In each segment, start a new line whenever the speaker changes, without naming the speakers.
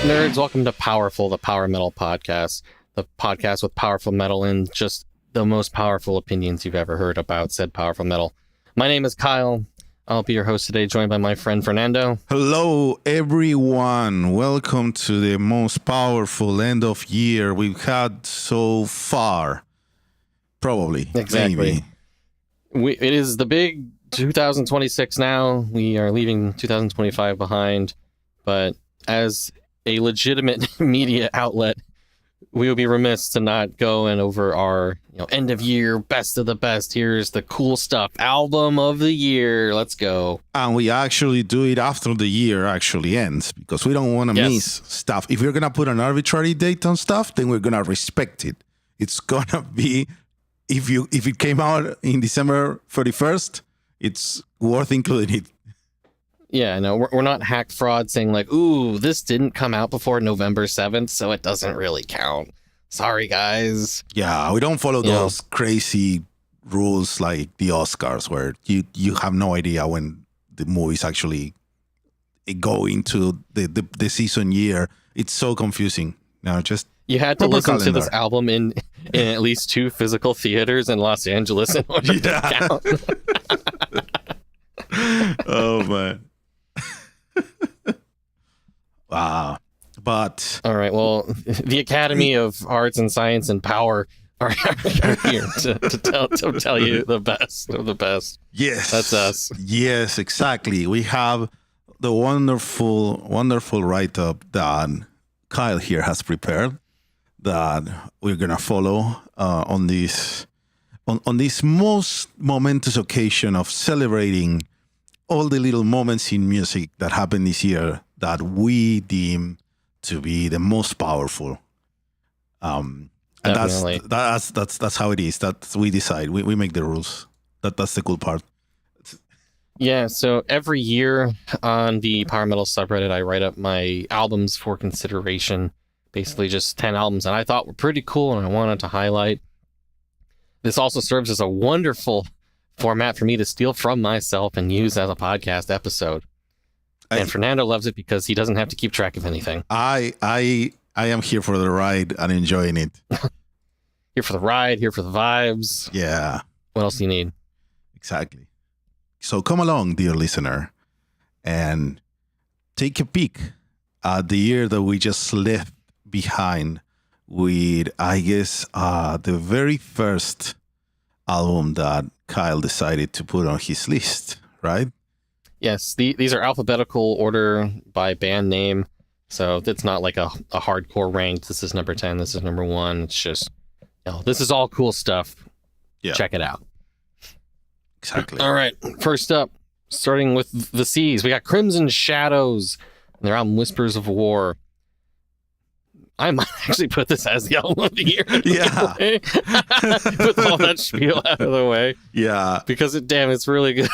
Nerds? Welcome to Powerful, the Power Metal Podcast, the podcast with powerful metal and just the most powerful opinions you've ever heard about said powerful metal. My name is Kyle. I'll be your host today, joined by my friend Fernando.
Hello, everyone. Welcome to the most powerful end of year we've had so far. Probably.
Exactly.
Maybe.
It is the big 2026 now. We are leaving 2025 behind, but as a legitimate media outlet, we would be remiss to not go and over our end of year best of the best. Here's the cool stuff, album of the year. Let's go.
And we actually do it after the year actually ends because we don't want to miss stuff. If we're going to put an arbitrary date on stuff, then we're going to respect it. It's going to be, if it came out in December 31st, it's worth including it.
Yeah, no, we're not hack fraud saying like, ooh, this didn't come out before November 7th, so it doesn't really count. Sorry, guys.
Yeah, we don't follow those crazy rules like the Oscars where you have no idea when the movies actually go into the season year. It's so confusing. No, just
you had to listen to this album in at least 2 physical theaters in Los Angeles in order to count.
Oh, man. Wow. But
all right, well, the Academy of Arts and Science and Power are here to tell you the best of the best.
Yes,
that's us.
Yes, exactly. We have the wonderful write-up that Kyle here has prepared that we're gonna follow on this most momentous occasion of celebrating all the little moments in music that happened this year that we deem to be the most powerful. And
Definitely.
that's how it is. That's we decide. We make the rules. That's the cool part.
Yeah, so every year on the Power Metal subreddit, I write up my albums for consideration. Basically just 10 albums that I thought were pretty cool and I wanted to highlight. This also serves as a wonderful format for me to steal from myself and use as a podcast episode. And Fernando loves it because he doesn't have to keep track of anything.
I am here for the ride and enjoying it.
Here for the ride, here for the vibes.
Yeah.
What else do you need?
Exactly. So come along, dear listener, and take a peek at the year that we just left behind with, I guess, the very first album that Kyle decided to put on his list, right?
Yes, these are alphabetical order by band name, so it's not like a hardcore ranked. This is number 10, this is number 1. It's just, this is all cool stuff. Yeah. Check it out.
Exactly.
All right, first up, starting with the C's, we got Crimson Shadows, and their album Whispers of War. I might actually put this as the album of the year.
Yeah.
With all that spiel out of the way.
Yeah.
Because it's really good.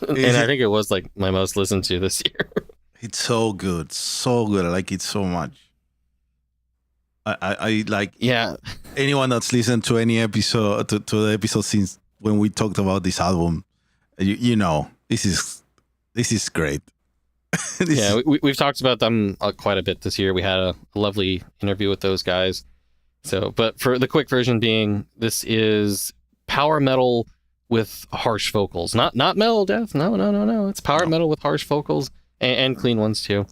And I think it was like my most listened to this year.
It's so good. So good. I like it so much. I like anyone that's listened to any episode to the episode since when we talked about this album, you know, this is great.
We've talked about them quite a bit this year. We had a lovely interview with those guys. So, but for the quick version being, this is power metal with harsh vocals, not metal death. No. It's power metal with harsh vocals and clean ones too.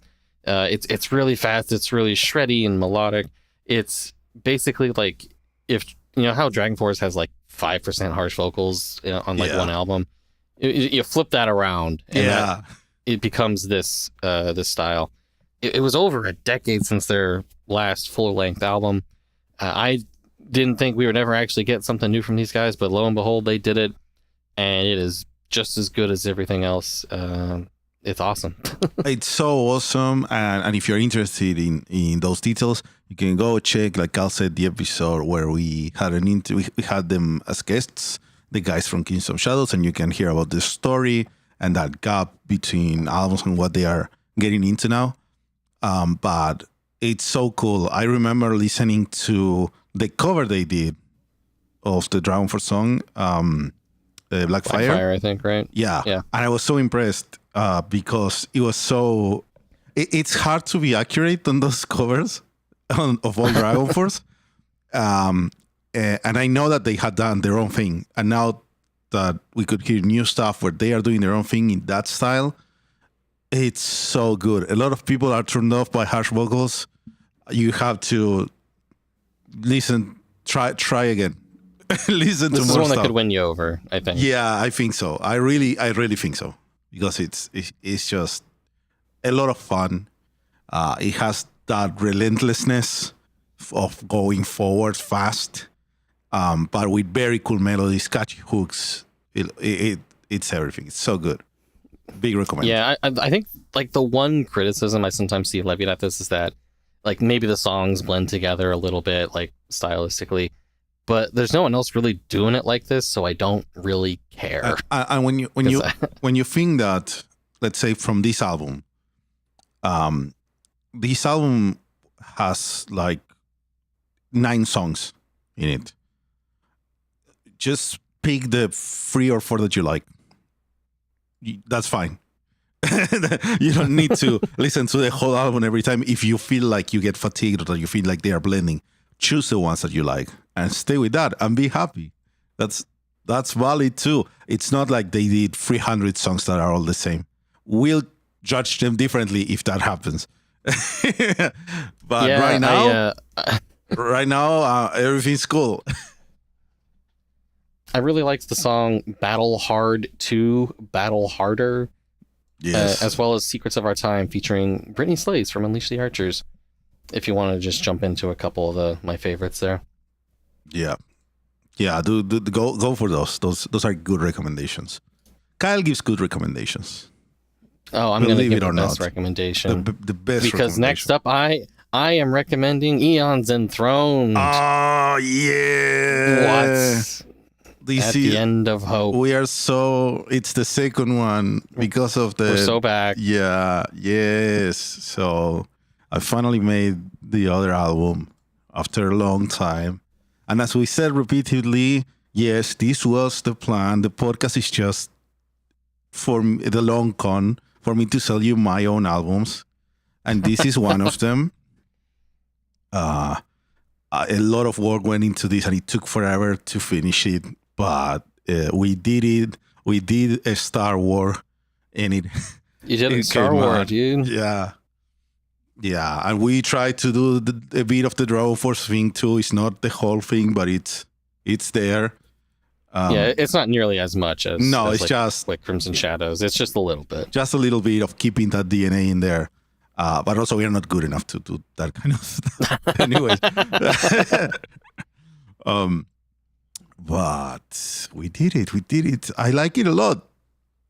It's really fast. It's really shreddy and melodic. It's basically like if how Dragon Force has like 5% harsh vocals on like one album. You flip that around. And it becomes this style. It was over a decade since their last full-length album. I didn't think we would ever actually get something new from these guys, but lo and behold, they did it, and it is just as good as everything else. It's awesome.
It's so awesome, and if you're interested in those details, you can go check, like Cal said, the episode where we had we had them as guests, the guys from Kings of Shadows, and you can hear about the story and that gap between albums and what they are getting into now. But it's so cool. I remember listening to the cover they did of the Dragon Force song, Blackfire.
Blackfire, I think, right?
Yeah. And I was so impressed because it was so it's hard to be accurate on those covers of all Dragon Force. And I know that they had done their own thing, and now that we could hear new stuff where they are doing their own thing in that style, it's so good. A lot of people are turned off by harsh vocals. You have to listen, try again. Listen to more stuff. This is one that
could win you over, I think.
Yeah, I think so. I really think so, because it's just a lot of fun. It has that relentlessness of going forward fast, but with very cool melodies, catchy hooks. It's everything. It's so good. Big recommendation.
Yeah, I think like the one criticism I sometimes see levied at this is that like maybe the songs blend together a little bit, like stylistically, but there's no one else really doing it like this, so I don't really care.
And when you think that, let's say from this album has like 9 songs in it. Just pick the 3 or 4 that you like. That's fine. You don't need to listen to the whole album every time. If you feel like you get fatigued or you feel like they are blending, choose the ones that you like and stay with that and be happy. That's valid too. It's not like they did 300 songs that are all the same. We'll judge them differently if that happens. But yeah, right now, everything's cool.
I really liked the song Battle Hard 2, Battle Harder,
yes.
As well as Secrets of Our Time featuring Brittany Slays from Unleash the Archers. If you want to just jump into a couple of my favorites there.
Yeah. Go for those. Those are good recommendations. Kyle gives good recommendations.
Oh, I'm going to give the best recommendation.
The best
because next up, I am recommending Eons Enthroned.
Oh, yeah.
What? The end of hope.
It's the second one because of the...
We're so back.
Yeah, yes. So I finally made the other album after a long time. And as we said repeatedly, yes, this was the plan. The podcast is just for the long con, for me to sell you my own albums. And this is one of them. A lot of work went into this, and it took forever to finish it. But we did it. We did a Star Wars, and it.
You did a Star Wars, dude.
Yeah, and we tried to do a bit of the Dragon Force thing too. It's not the whole thing, but it's there.
It's not nearly as much as
it's
like,
just
like Crimson Shadows. It's just a little bit.
Just a little bit of keeping that DNA in there. But also we are not good enough to do that kind of stuff. Anyways. But we did it. I like it a lot.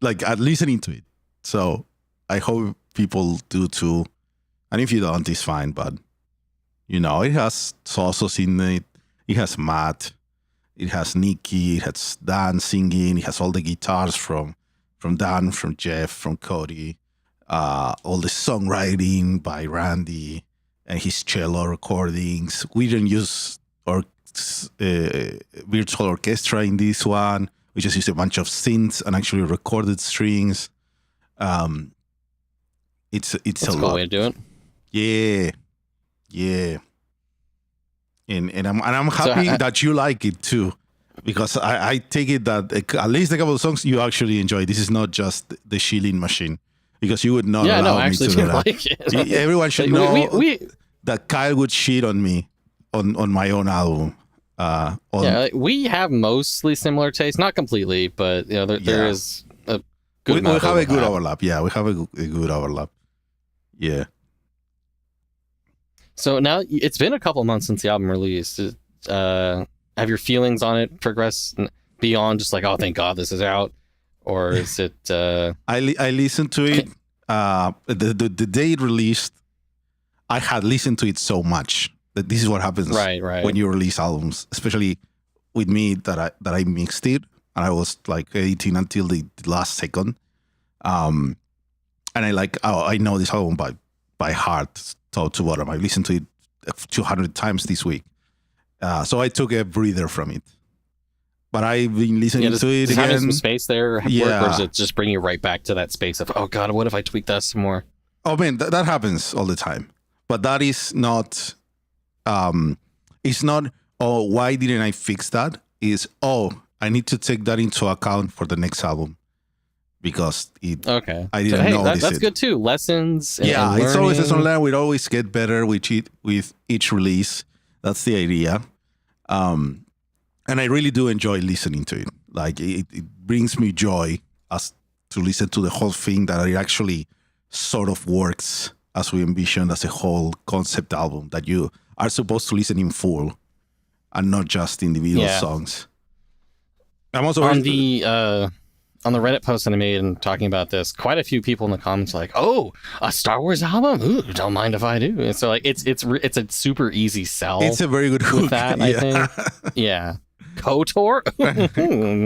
Like at listening to it. So I hope people do too. And if you don't, it's fine. But it has Souso in it. It has Matt. It has Nikki. It has Dan singing. It has all the guitars from Dan, from Jeff, from Cody. All the songwriting by Randy and his cello recordings. We didn't use virtual orchestra in this one. We just used a bunch of synths and actually recorded strings. It's
That's
a
a cool way to do
it. Yeah. And I'm happy that you like it too, because I take it that at least a couple of songs you actually enjoy. This is not just the shilling machine, because you would not allow me to do that. Like it. Everyone should know that Kyle would shit on me on my own album.
We have mostly similar tastes, not completely, but there is a good amount.
We have a good overlap. Yeah, we have a good overlap. Yeah.
So now it's been a couple months since the album released. Have your feelings on it progressed beyond just like, oh, thank God this is out, or is it?
I listened to it the day it released. I had listened to it so much that this is what happens
right
when you release albums, especially with me that I mixed it and I was like editing until the last second. And I know this album by heart, top to bottom. I listened to it 200 times this week. So I took a breather from it. But I've been listening to it
again.
Having
some space there work, or does it just bring you right back to that space of, oh God, what if I tweak that some more?
I mean, that happens all the time. But that is not, it's not, oh, why didn't I fix that? Is, oh, I need to take that into account for the next album. Because I didn't notice
that's
it.
good too. Lessons.
Yeah,
and
it's always lesson
learning.
learned. We always get better with each release. That's the idea. And I really do enjoy listening to it. Like it brings me joy as to listen to the whole thing, that it actually sort of works as we envisioned as a whole concept album that you are supposed to listen in full and not just individual songs. I'm also
on the Reddit post that I made and talking about this, quite a few people in the comments like, "Oh, a Star Wars album? Ooh, don't mind if I do." And so like it's a super easy sell.
It's a very good hook.
With that, I think. Yeah. KOTOR?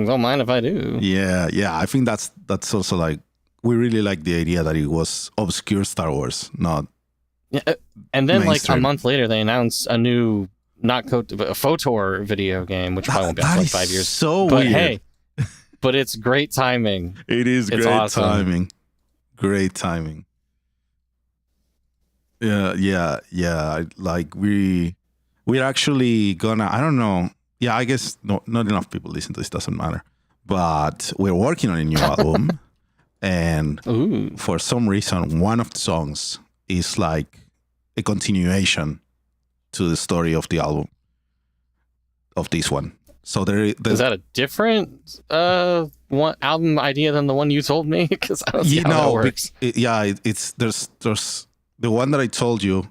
Don't mind if I do.
Yeah. I think that's also like, we really like the idea that it was obscure Star Wars, not.
Yeah, and then
mainstream.
like a month later, they announced a new a KOTOR video game, which probably won't be out for like 5 years.
So
but
weird.
Hey, but it's great timing.
It is great
awesome.
timing. Great timing. Yeah. Like we're actually gonna, I don't know. Yeah, I guess not enough people listen to this, doesn't matter. But we're working on a new album. And for some reason, one of the songs is like a continuation to the story of the album, of this one. So is
that a different one album idea than the one you told me? Because I don't see how that works.
It's there's the one that I told you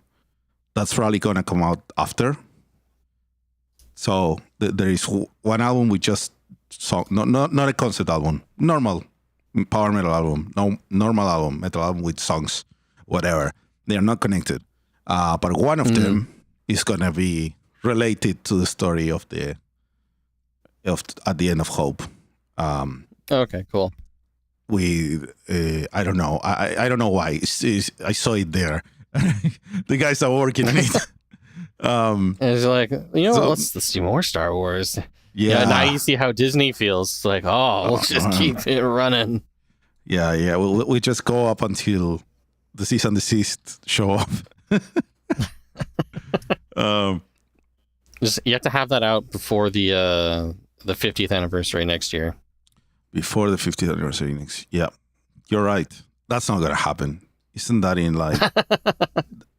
that's probably gonna come out after. So there is one album with just song, not a concept album, normal power metal album, no normal album, metal album with songs, whatever. They are not connected, but one of them is gonna be related to the story of at the end of Hope.
Okay, cool.
I don't know. I don't know why. I saw it there. The guys are working on it.
And it's like, let's see more Star Wars.
Yeah.
Now you see how Disney feels. It's like, we'll just keep it running.
Yeah. We just go up until the cease and desist show up.
You have to have that out before the 50th anniversary next year.
Before the 50th anniversary next year. Yeah, you're right. That's not going to happen. Isn't that in like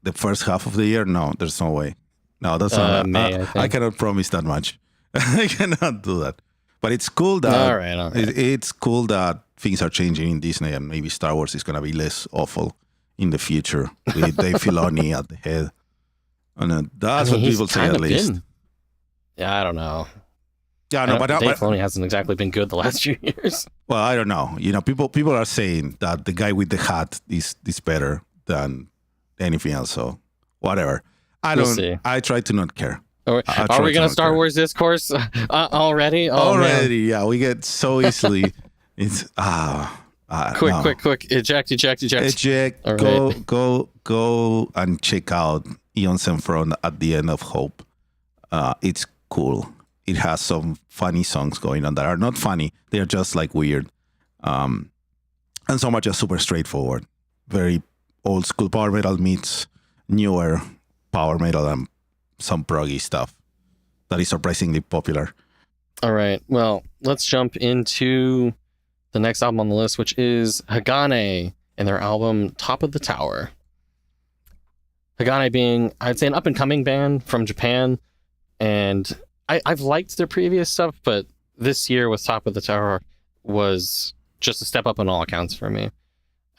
the first half of the year? No, there's no way. No, that's not.
May,
I cannot promise that much. I cannot do that. But it's cool that
all right.
It's cool that things are changing in Disney, and maybe Star Wars is going to be less awful in the future with Dave Filoni at the head. And that's what people say, at least.
Yeah, I don't know.
Yeah, no, but
Dave Filoni hasn't exactly been good the last few years.
Well, I don't know. People are saying that the guy with the hat is better than anything else. So whatever. We'll see. I try to not care.
Are we gonna Star Wars discourse already?
Already, man. Yeah. We get so easily. It's
quick. Eject.
Right. Go and check out Eons Enthroned at the end of Hope. It's cool. It has some funny songs going on that are not funny. They're just like weird. And some are just super straightforward. Very old school power metal meets newer power metal and some proggy stuff that is surprisingly popular.
All right. Well, let's jump into the next album on the list, which is Hagane and their album Top of the Tower. Hagane being, I'd say, an up-and-coming band from Japan. And I've liked their previous stuff, but this year with Top of the Tower was just a step up on all accounts for me.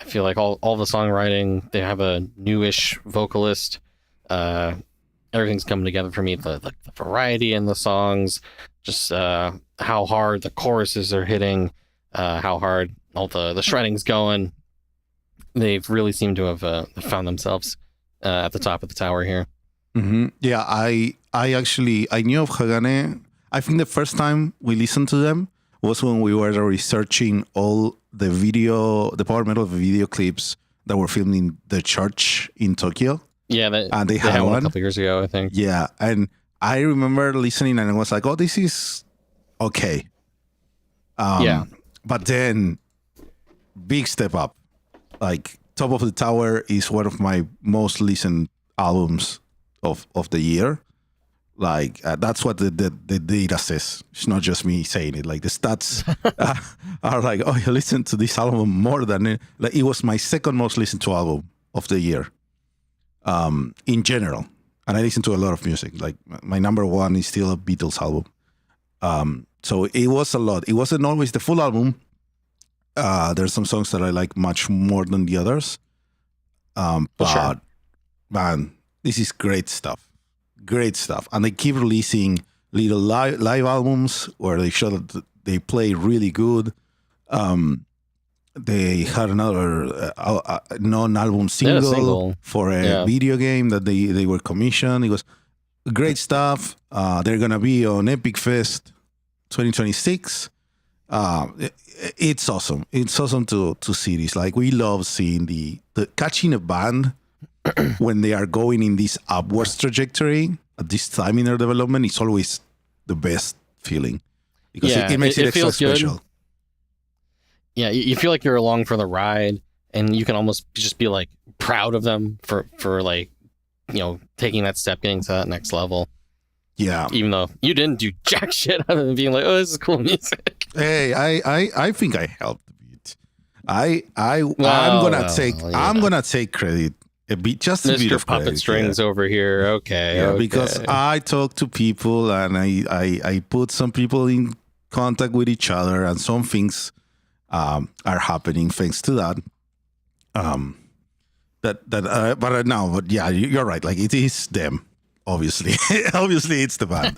I feel like all the songwriting, they have a newish vocalist. Everything's coming together for me. The variety in the songs, just how hard the choruses are hitting, how hard all the shredding's going. They've really seemed to have found themselves at the top of the tower here.
Mm-hmm. Yeah, I knew of Hagane. I think the first time we listened to them was when we were researching all the power metal video clips that were filmed in the church in Tokyo.
Yeah,
they had one
a couple years ago, I think.
Yeah, and I remember listening and I was like, "Oh, this is okay." Yeah, but then big step up, like Top of the Tower is one of my most listened albums of the year. Like that's what the data says. It's not just me saying it. Like the stats are like, oh, you listened to this album more than like it was my second most listened to album of the year, in general. And I listen to a lot of music. Like my number one is still a Beatles album. So it was a lot. It wasn't always the full album. There's some songs that I like much more than the others. But
sure.
Man, this is great stuff. Great stuff. And they keep releasing little live albums where they show that they play really good. They had another non-album single for a video game that they were commissioned. It was great stuff. They're going to be on Epic Fest 2026. It's awesome. It's awesome to see this. Like, we love seeing the catching a band when they are going in this upwards trajectory at this time in their development. It's always the best feeling because it makes it extra special.
Good. Yeah, you feel like you're along for the ride, and you can almost just be like proud of them for like, you know, taking that step, getting to that next level.
Yeah.
Even though you didn't do jack shit other than being like, oh, this is cool music.
Hey, I think I helped a bit. I'm gonna take credit a bit, just a bit of
puppet
credit,
strings over here. Okay.
Because I talk to people and I put some people in contact with each other, and some things are happening thanks to that. But yeah, you're right. Like, it is them. Obviously, it's the band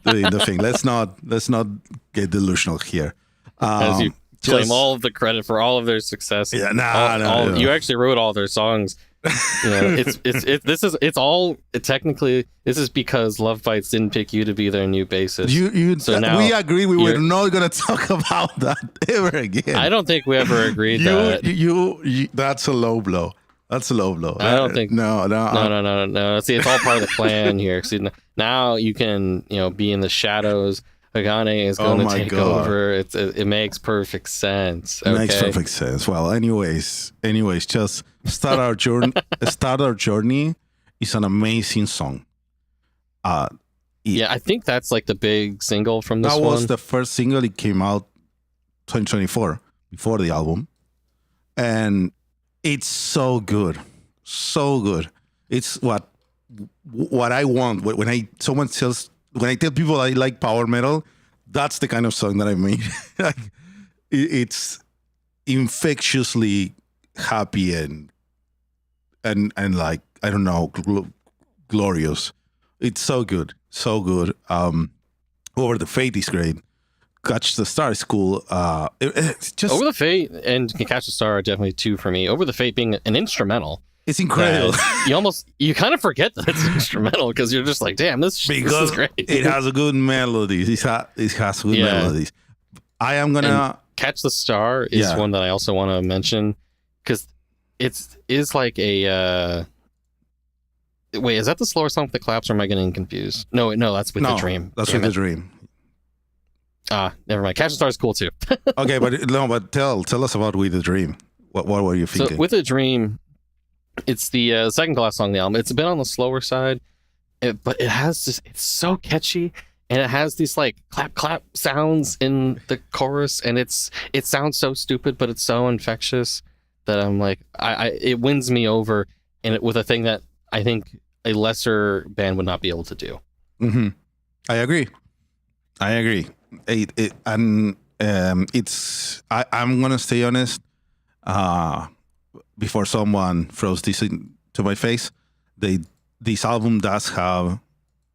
doing the thing. Let's not get delusional here.
As you claim all of the credit for all of their success.
Yeah,
you actually wrote all their songs. You know, technically this is because Love Bites didn't pick you to be their new bassist.
We agreed we were not going to talk about that ever again.
I don't think we ever agreed that.
You that's a low blow. That's a low blow.
I don't think.
No.
See, it's all part of the plan here. See, now you can, you know, be in the shadows. Hagane is going to take over. It makes perfect sense. Okay?
It makes perfect sense. Well, anyways, just start our journey. Start Our Journey is an amazing song.
Yeah, I think that's like the big single from this one.
That was the first single. It came out 2024 before the album, and it's so good. It's what I want when I tell people I like power metal. That's the kind of song that I made. Like, it's infectiously happy and like, I don't know, glorious. It's so good. Over the Fate is great. Catch the Star is cool. It's just
Over the Fate and Catch the Star are definitely two for me. Over the Fate being an instrumental.
It's incredible.
You kind of forget that it's instrumental because you're just like, damn, this is great.
It has a good melodies. It has good melodies. I am gonna
Catch the Star is one that I also want to mention because is like a. Wait, is that the slower song with the claps, or am I getting confused? No, that's with the Dream.
That's with the Dream.
Never mind. Catch the Star is cool too.
Okay, but tell us about With the Dream. What were you thinking?
So With the Dream, it's the second to last song on the album. It's a bit on the slower side, but it has this. It's so catchy, and it has these like clap sounds in the chorus, and it sounds so stupid, but it's so infectious that I'm like, it wins me over, and with a thing that I think a lesser band would not be able to do.
Mm-hmm. I agree. I'm gonna stay honest. Before someone throws this into my face, this album does have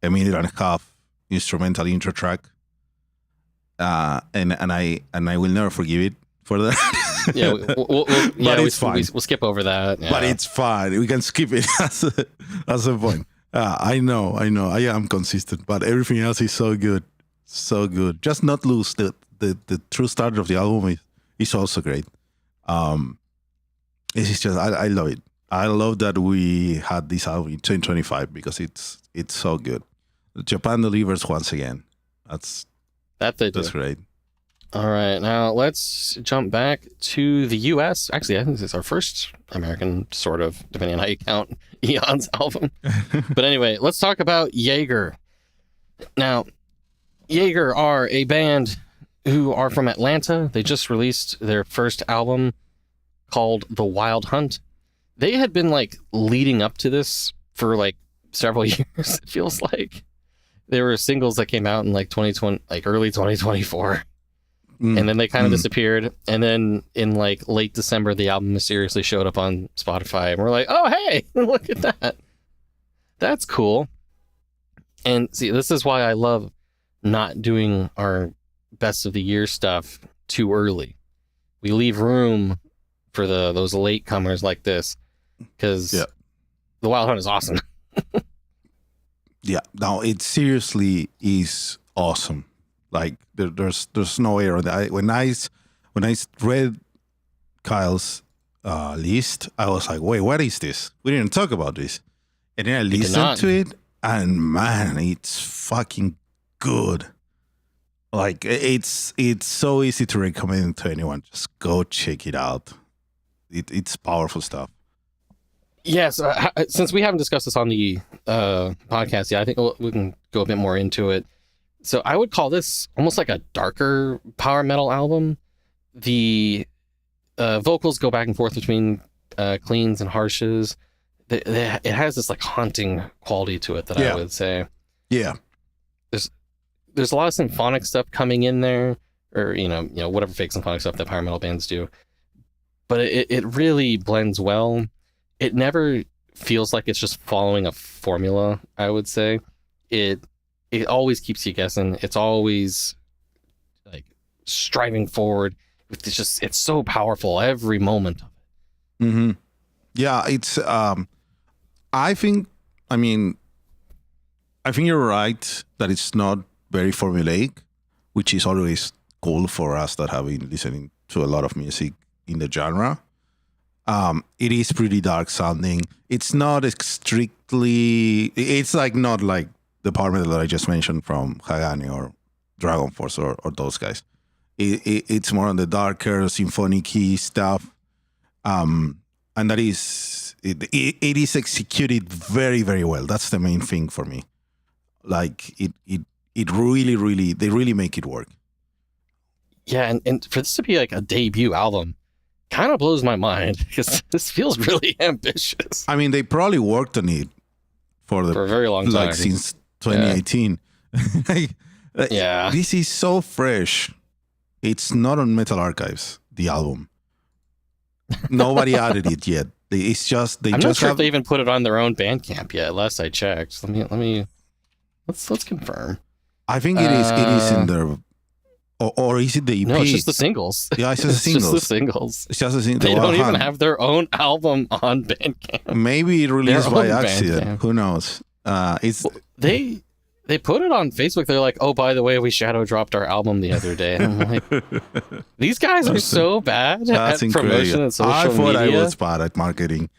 a minute and a half instrumental intro track, and I will never forgive it for that.
Yeah,
it's fine.
We'll skip over that. Yeah.
But it's fine. We can skip it. That's the point. I know. I am consistent, but everything else is so good. Just Not Loose. The true start of the album is also great. It's just I love it. I love that we had this album in 2025 because it's so good. Japan delivers once again. That's great.
All right, now let's jump back to the U.S. Actually, I think this is our first American, sort of, depending on how you count, Eons album. But anyway, let's talk about Jaeger. Now, Jaeger are a band who are from Atlanta. They just released their first album called The Wild Hunt. They had been like leading up to this for like several years, it feels like. There were singles that came out in like 2020, like early 2024. And then they kind of disappeared. And then in like late December, the album mysteriously showed up on Spotify. And we're like, oh, hey, look at that. That's cool. And see, this is why I love not doing our best of the year stuff too early. We leave room for those late comers like this, because The Wild Hunt is awesome.
Yeah, no, it seriously is awesome. Like there's no error. When I read Kyle's list, I was like, wait, what is this? We didn't talk about this. And then I listened to it, and man, it's fucking good. Like it's so easy to recommend to anyone. Just go check it out. It's powerful stuff.
Yes, since we haven't discussed this on the podcast yet, I think we can go a bit more into it. So I would call this almost like a darker power metal album. The vocals go back and forth between cleans and harshes. It has this like haunting quality to it that I would say.
Yeah.
There's a lot of symphonic stuff coming in there, or you know whatever fake symphonic stuff that power metal bands do. But it really blends well. It never feels like it's just following a formula, I would say. It always keeps you guessing. It's always like striving forward. It's so powerful every moment of it.
Mm-hmm. Yeah, it's I think you're right that it's not very formulaic, which is always cool for us that have been listening to a lot of music in the genre. It is pretty dark sounding. It's not strictly. It's like not like the power metal that I just mentioned from Hagane or Dragon Force or those guys. It's more on the darker symphonic-y stuff, and that is it is executed very, very well. That's the main thing for me. Like it really they really make it work.
Yeah, and for this to be like a debut album kind of blows my mind, because this feels really ambitious.
I mean, they probably worked on it for a very long time, like since 2018.
Yeah.
This is so fresh. It's not on Metal Archives, the album. Nobody added it yet. It's just
I'm not sure if they even put it on their own Bandcamp yet. Last I checked. Let's confirm.
I think it is in their. Or is it the EP?
No, it's just the singles.
Yeah, it's just the singles.
Just the singles.
It's just the singles.
They don't even have their own album on Bandcamp.
Maybe it released by accident. Who knows?
They put it on Facebook. They're like, oh, by the way, we shadow dropped our album the other day. And I'm like, these guys are so bad at promotion and social media.
I thought I was bad at marketing.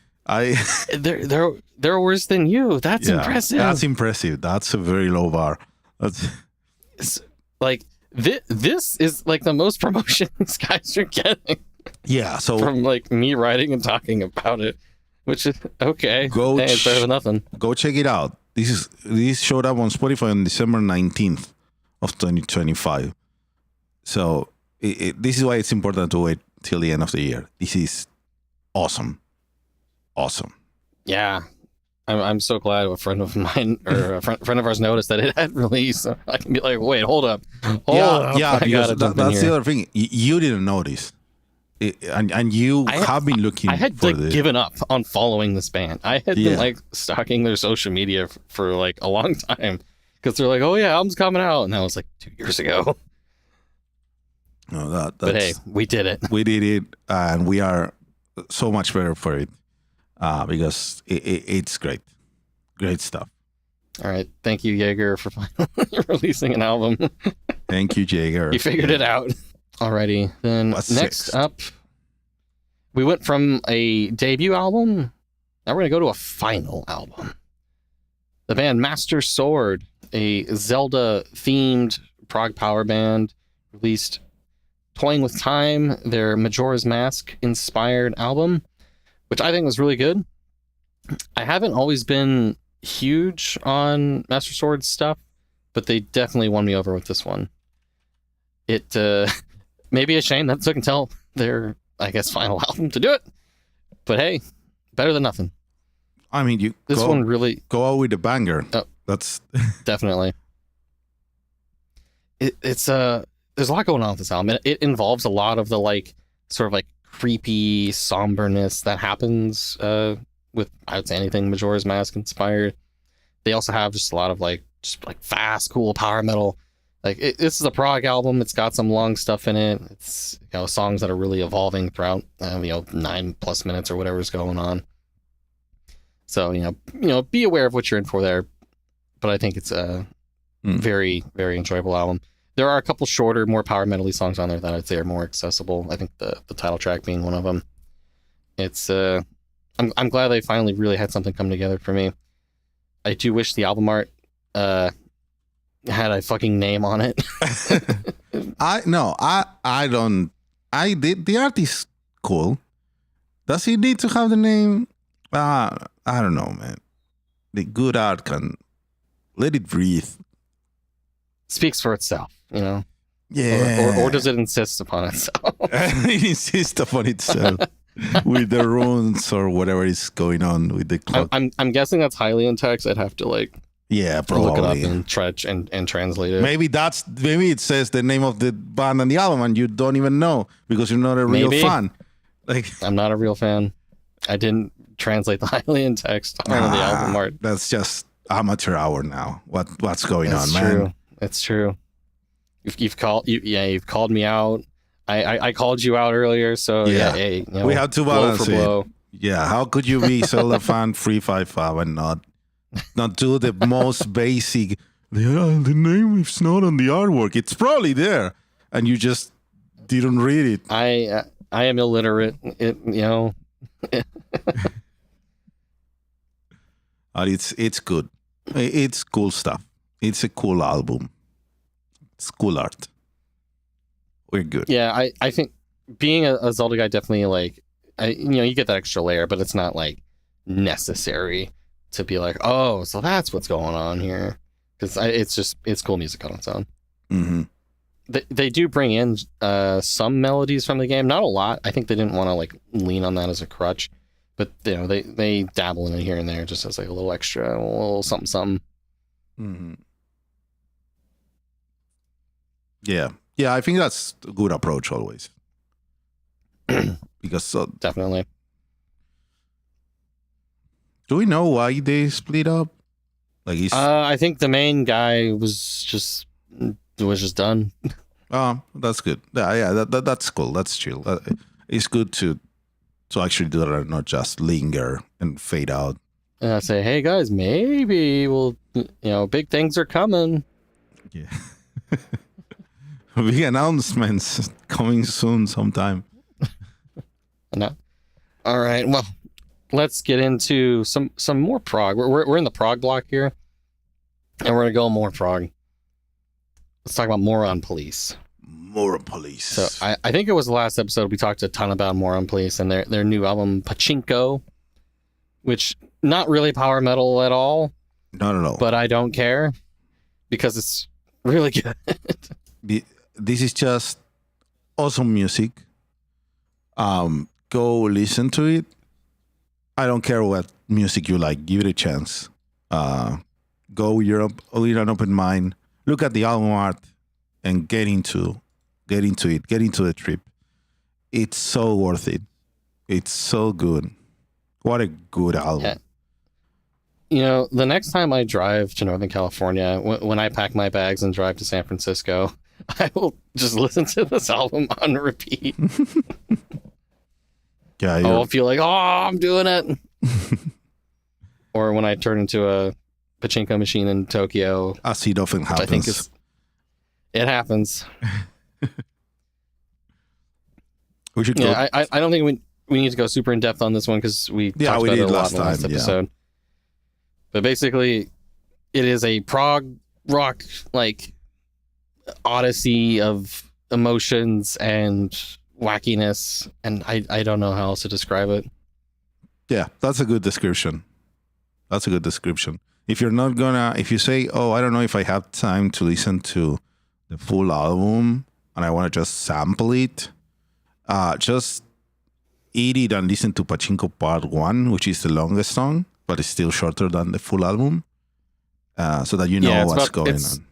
They're worse than you. That's impressive.
That's impressive. That's a very low bar.
It's like this is like the most promotion these guys are getting.
Yeah. So
from like me writing and talking about it, which is okay. It's better than nothing.
Go check it out. This showed up on Spotify on December 19th of 2025. So this is why it's important to wait till the end of the year. This is awesome. Yeah.
I'm so glad a friend of mine or a friend of ours noticed that it had released. So I can be like, wait, hold up.
Yeah, because that's the other thing. You didn't notice. And you have been looking.
I had given up on following this band. I had been like stalking their social media for like a long time, because they're like, "Oh yeah, album's coming out," and that was like 2 years ago.
No,
but hey, we did it.
We did it, and we are so much better for it because it's great stuff.
All right, thank you, Jaeger, for finally releasing an album.
Thank you, Jaeger.
You figured it out. Alrighty, then next up, we went from a debut album. Now we're going to go to a final album. The band Master Sword, a Zelda-themed prog power band, released Playing with Time, their Majora's Mask inspired album, which I think was really good. I haven't always been huge on Master Sword stuff, but they definitely won me over with this one. It may be a shame that it took until their, I guess, final album to do it, but hey, better than nothing.
I mean,
one really
go out with a banger.
Oh,
that's
definitely. It's there's a lot going on with this album. It involves a lot of the like sort of like creepy somberness that happens with, I would say, anything Majora's Mask inspired. They also have just a lot of like fast, cool power metal. Like this is a prog album. It's got some long stuff in it. It's songs that are really evolving throughout 9+ minutes or whatever's going on. So be aware of what you're in for there. But I think it's a very, very enjoyable album. There are a couple shorter, more power metal-y songs on there that I'd say are more accessible. I think the title track being one of them. It's I'm glad they finally really had something come together for me. I do wish the album art had a fucking name on it.
The art is cool. Does it need to have the name? I don't know, man. The good art can let it breathe.
Speaks for itself,
Yeah.
Or does it insist upon itself?
It insists upon itself with the runes or whatever is going on with the clock.
I'm guessing that's highly in text. I'd have to
probably
look it up and try and translate it.
Maybe it says the name of the band and the album and you don't even know because you're not a real fan.
I'm not a real fan. I didn't translate the highly in text on the album art.
That's just amateur hour now. What's going on,
true.
man?
It's true. You've called me out. I called you out earlier, so hey,
we have to balance it.
Blow.
Yeah, how could you be Zelda fan 355 and not do the most basic? The name is not on the artwork. It's probably there, and you just didn't read it.
I am illiterate.
It's good. It's cool stuff. It's a cool album. It's cool art. We're good.
Yeah, I think being a Zelda guy definitely you get that extra layer, but it's not necessary to be oh, so that's what's going on here, because it's cool music on its own.
Mm-hmm.
They do bring in some melodies from the game, not a lot. I think they didn't want to lean on that as a crutch, but they dabble in it here and there just as a little extra, a little something something.
Mm-hmm. Yeah, I think that's a good approach always. Because
definitely.
Do we know why they split up?
I think the main guy was just done.
Oh, that's good. Yeah, that's cool. That's chill. It's good to actually do that and not just linger and fade out.
And I say, hey guys, maybe we'll, big things are coming.
Yeah. Big announcements coming soon sometime.
No. All right. Well, let's get into some more prog. We're in the prog block here, and we're gonna go more prog. Let's talk about Moron Police.
Moron Police.
So I think it was the last episode we talked a ton about Moron Police and their new album Pachinko, which not really power metal at all.
No.
But I don't care because it's really good.
This is just awesome music. Go listen to it. I don't care what music you like. Give it a chance. Go with an open mind. Look at the album art and get into it. Get into the trip. It's so worth it. It's so good. What a good album.
Yeah. The next time I drive to Northern California, when I pack my bags and drive to San Francisco, I will just listen to this album on repeat.
Yeah,
I'll feel I'm doing it. Or when I turn into a pachinko machine in Tokyo.
As it often happens.
I think it happens.
We should go.
I don't think we need to go super in depth on this one because we talked about it a lot in the last episode. Yeah. But basically, it is a prog rock odyssey of emotions and wackiness, and I don't know how else to describe it.
Yeah, that's a good description. If you're not gonna, if you say, oh, I don't know if I have time to listen to the full album and I want to just sample it, just eat it and listen to Pachinko Part 1, which is the longest song, but it's still shorter than the full album, so that you know what's going on.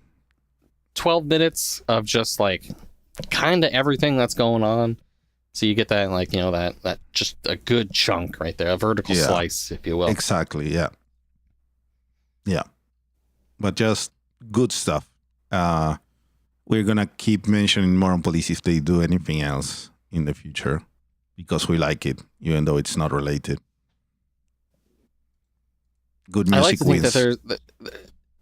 12 minutes of just like kind of everything that's going on. So you get that, like, that just a good chunk right there, a vertical slice, if you will.
Exactly, yeah. Yeah. But just good stuff. We're going to keep mentioning Moron Police if they do anything else in the future, because we like it, even though it's not related. Good music
I like to
wins.
think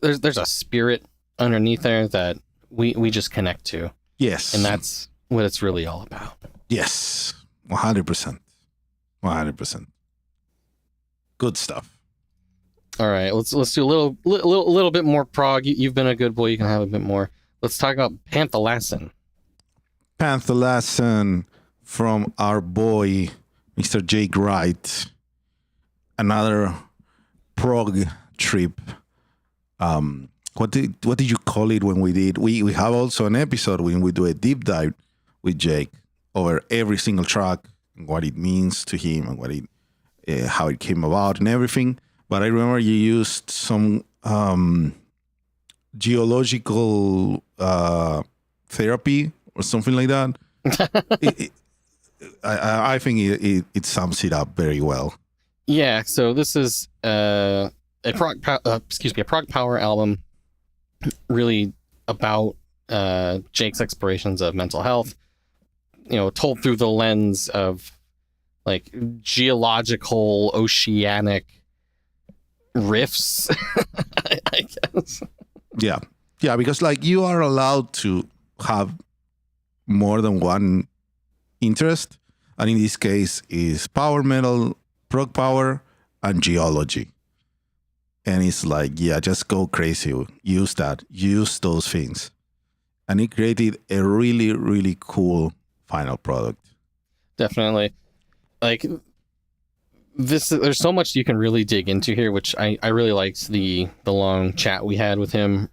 that there's a spirit underneath there that we just connect to.
Yes.
And that's what it's really all about.
Yes. 100%. 100%. Good stuff.
All right, let's do a little bit more prog. You've been a good boy. You can have a bit more. Let's talk about Panthalassan.
Panthalassan from our boy, Mr. Jake Wright. Another prog trip. What did you call it when we did? We have also an episode when we do a deep dive with Jake over every single track and what it means to him and what how it came about and everything. But I remember you used some geological therapy or something like that. I think it sums it up very well.
Yeah, so this is a prog power album, really about Jake's explorations of mental health, told through the lens of like geological, oceanic riffs, I guess. Yeah, because like you are allowed to have more than one interest, and in this case is power metal, prog power, and geology. And it's like, yeah, just go crazy. Use those things. And it created a really, really cool final product. Definitely. Like this, there's so much you can really dig into here, which I really liked the long chat we had with him,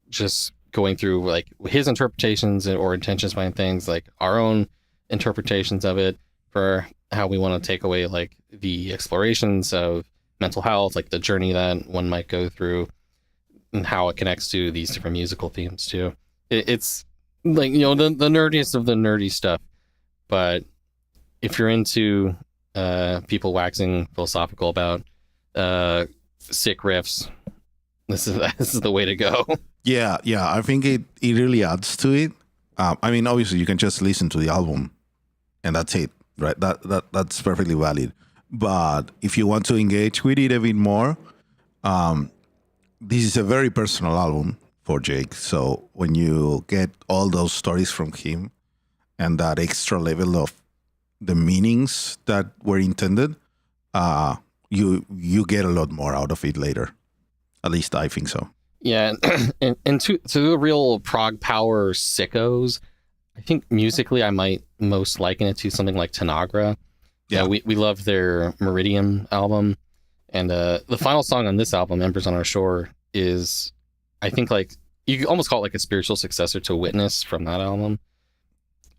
just going through like his interpretations or intentions behind things, like our own interpretations of it for how we want to take away like the explorations of mental health, like the journey that one might go through and how it connects to these different musical themes too. It's like, the nerdiest of the nerdy stuff, but if you're into people waxing philosophical about sick riffs, this is the way to go. Yeah, I think it really adds to it. I mean, obviously you can just listen to the album and that's it, right? That's perfectly valid. But if you want to engage with it a bit more, this is a very personal album for Jake. So when you get all those stories from him and that extra level of the meanings that were intended, you get a lot more out of it later. At least I think so. Yeah, and to the real prog power sickos, I think musically I might most liken it to something like Tanagra. Yeah, we love their Meridian album, and the final song on this album, Embers on Our Shore, is, I think, like, you could almost call it like a spiritual successor to Witness from that album.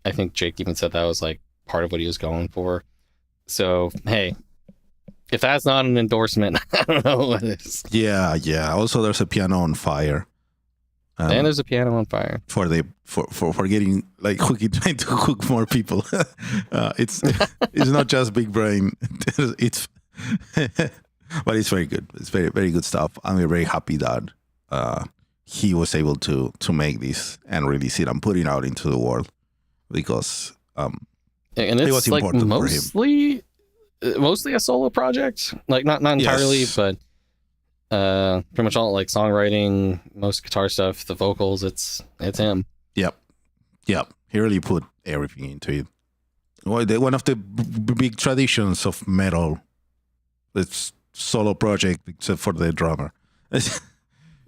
I think Jake even said that was like part of what he was going for. So, hey, if that's not an endorsement, I don't know what is. Yeah. Also, there's a Piano on Fire. And there's a Piano on Fire for getting like trying to hook more people. It's not just big brain. It's but it's very good. It's very, very good stuff. And we're very happy that he was able to make this and release it and put it out into the world, because and it's it was like important mostly a solo project. Like not entirely, yes. But pretty much all like songwriting, most guitar stuff, the vocals, it's him. Yep. He really put everything into it. One of the big traditions of metal, it's solo project except for the drummer.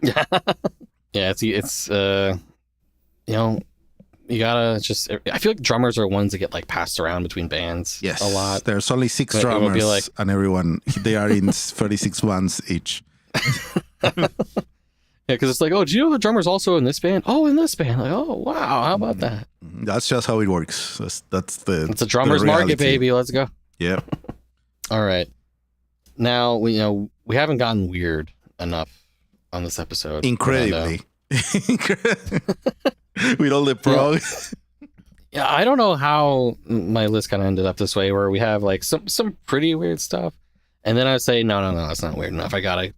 Yeah, it's you gotta just. I feel like drummers are ones that get like passed around between bands.
Yes,
a lot.
There's only 6 drummers, and everyone they are in 36 bands each.
Yeah, because it's like, oh, do you know the drummer's also in this band? Oh, in this band. Like, oh, wow, how about that?
That's just how it works. It's
a drummer's market, baby. Let's go.
Yeah.
All right. Now we haven't gotten weird enough on this episode.
Incredibly. With all the prog.
Yeah, I don't know how my list kind of ended up this way, where we have like some pretty weird stuff, and then I say, no, that's not weird enough. We gotta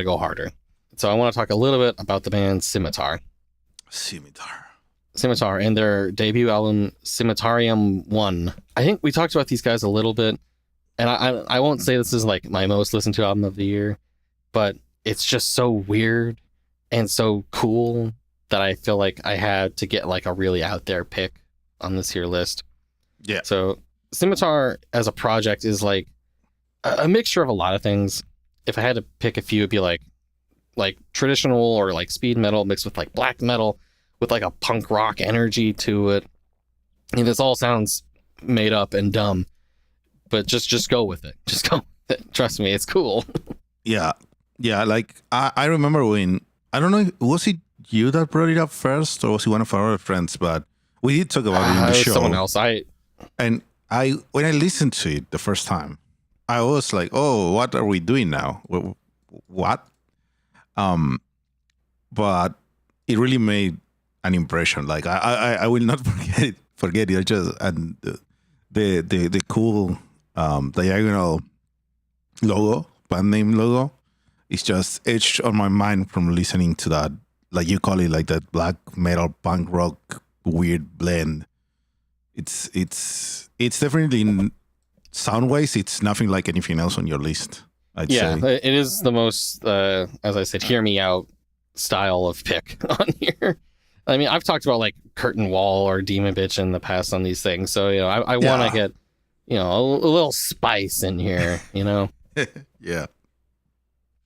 go harder. So I want to talk a little bit about the band Scimitar and their debut album Scimitarium I. I think we talked about these guys a little bit, and I won't say this is like my most listened to album of the year, but it's just so weird and so cool that I feel like I had to get like a really out there pick on this here list.
Yeah.
So Scimitar as a project is like a mixture of a lot of things. If I had to pick a few, it'd be like traditional or like speed metal mixed with like black metal with like a punk rock energy to it. I mean, this all sounds made up and dumb, but just go with it. Just go with it. Trust me, it's cool.
Yeah. Like I remember when, I don't know, was it you that brought it up first, or was it one of our other friends? But we did talk about it in the show.
Someone else.
When I listened to it the first time, I was like, oh, what are we doing now? What? But it really made an impression. Like I will not forget it. And the cool diagonal logo, band name logo, is just etched on my mind from listening to that. Like you call it, like that black metal punk rock weird blend. It's definitely sound wise. It's nothing like anything else on your list. I'd say.
It is the most, as I said, hear me out style of pick on here. I mean, I've talked about like Curtain Wall or Demon Bitch in the past on these things, so I want to get a little spice in here.
Yeah.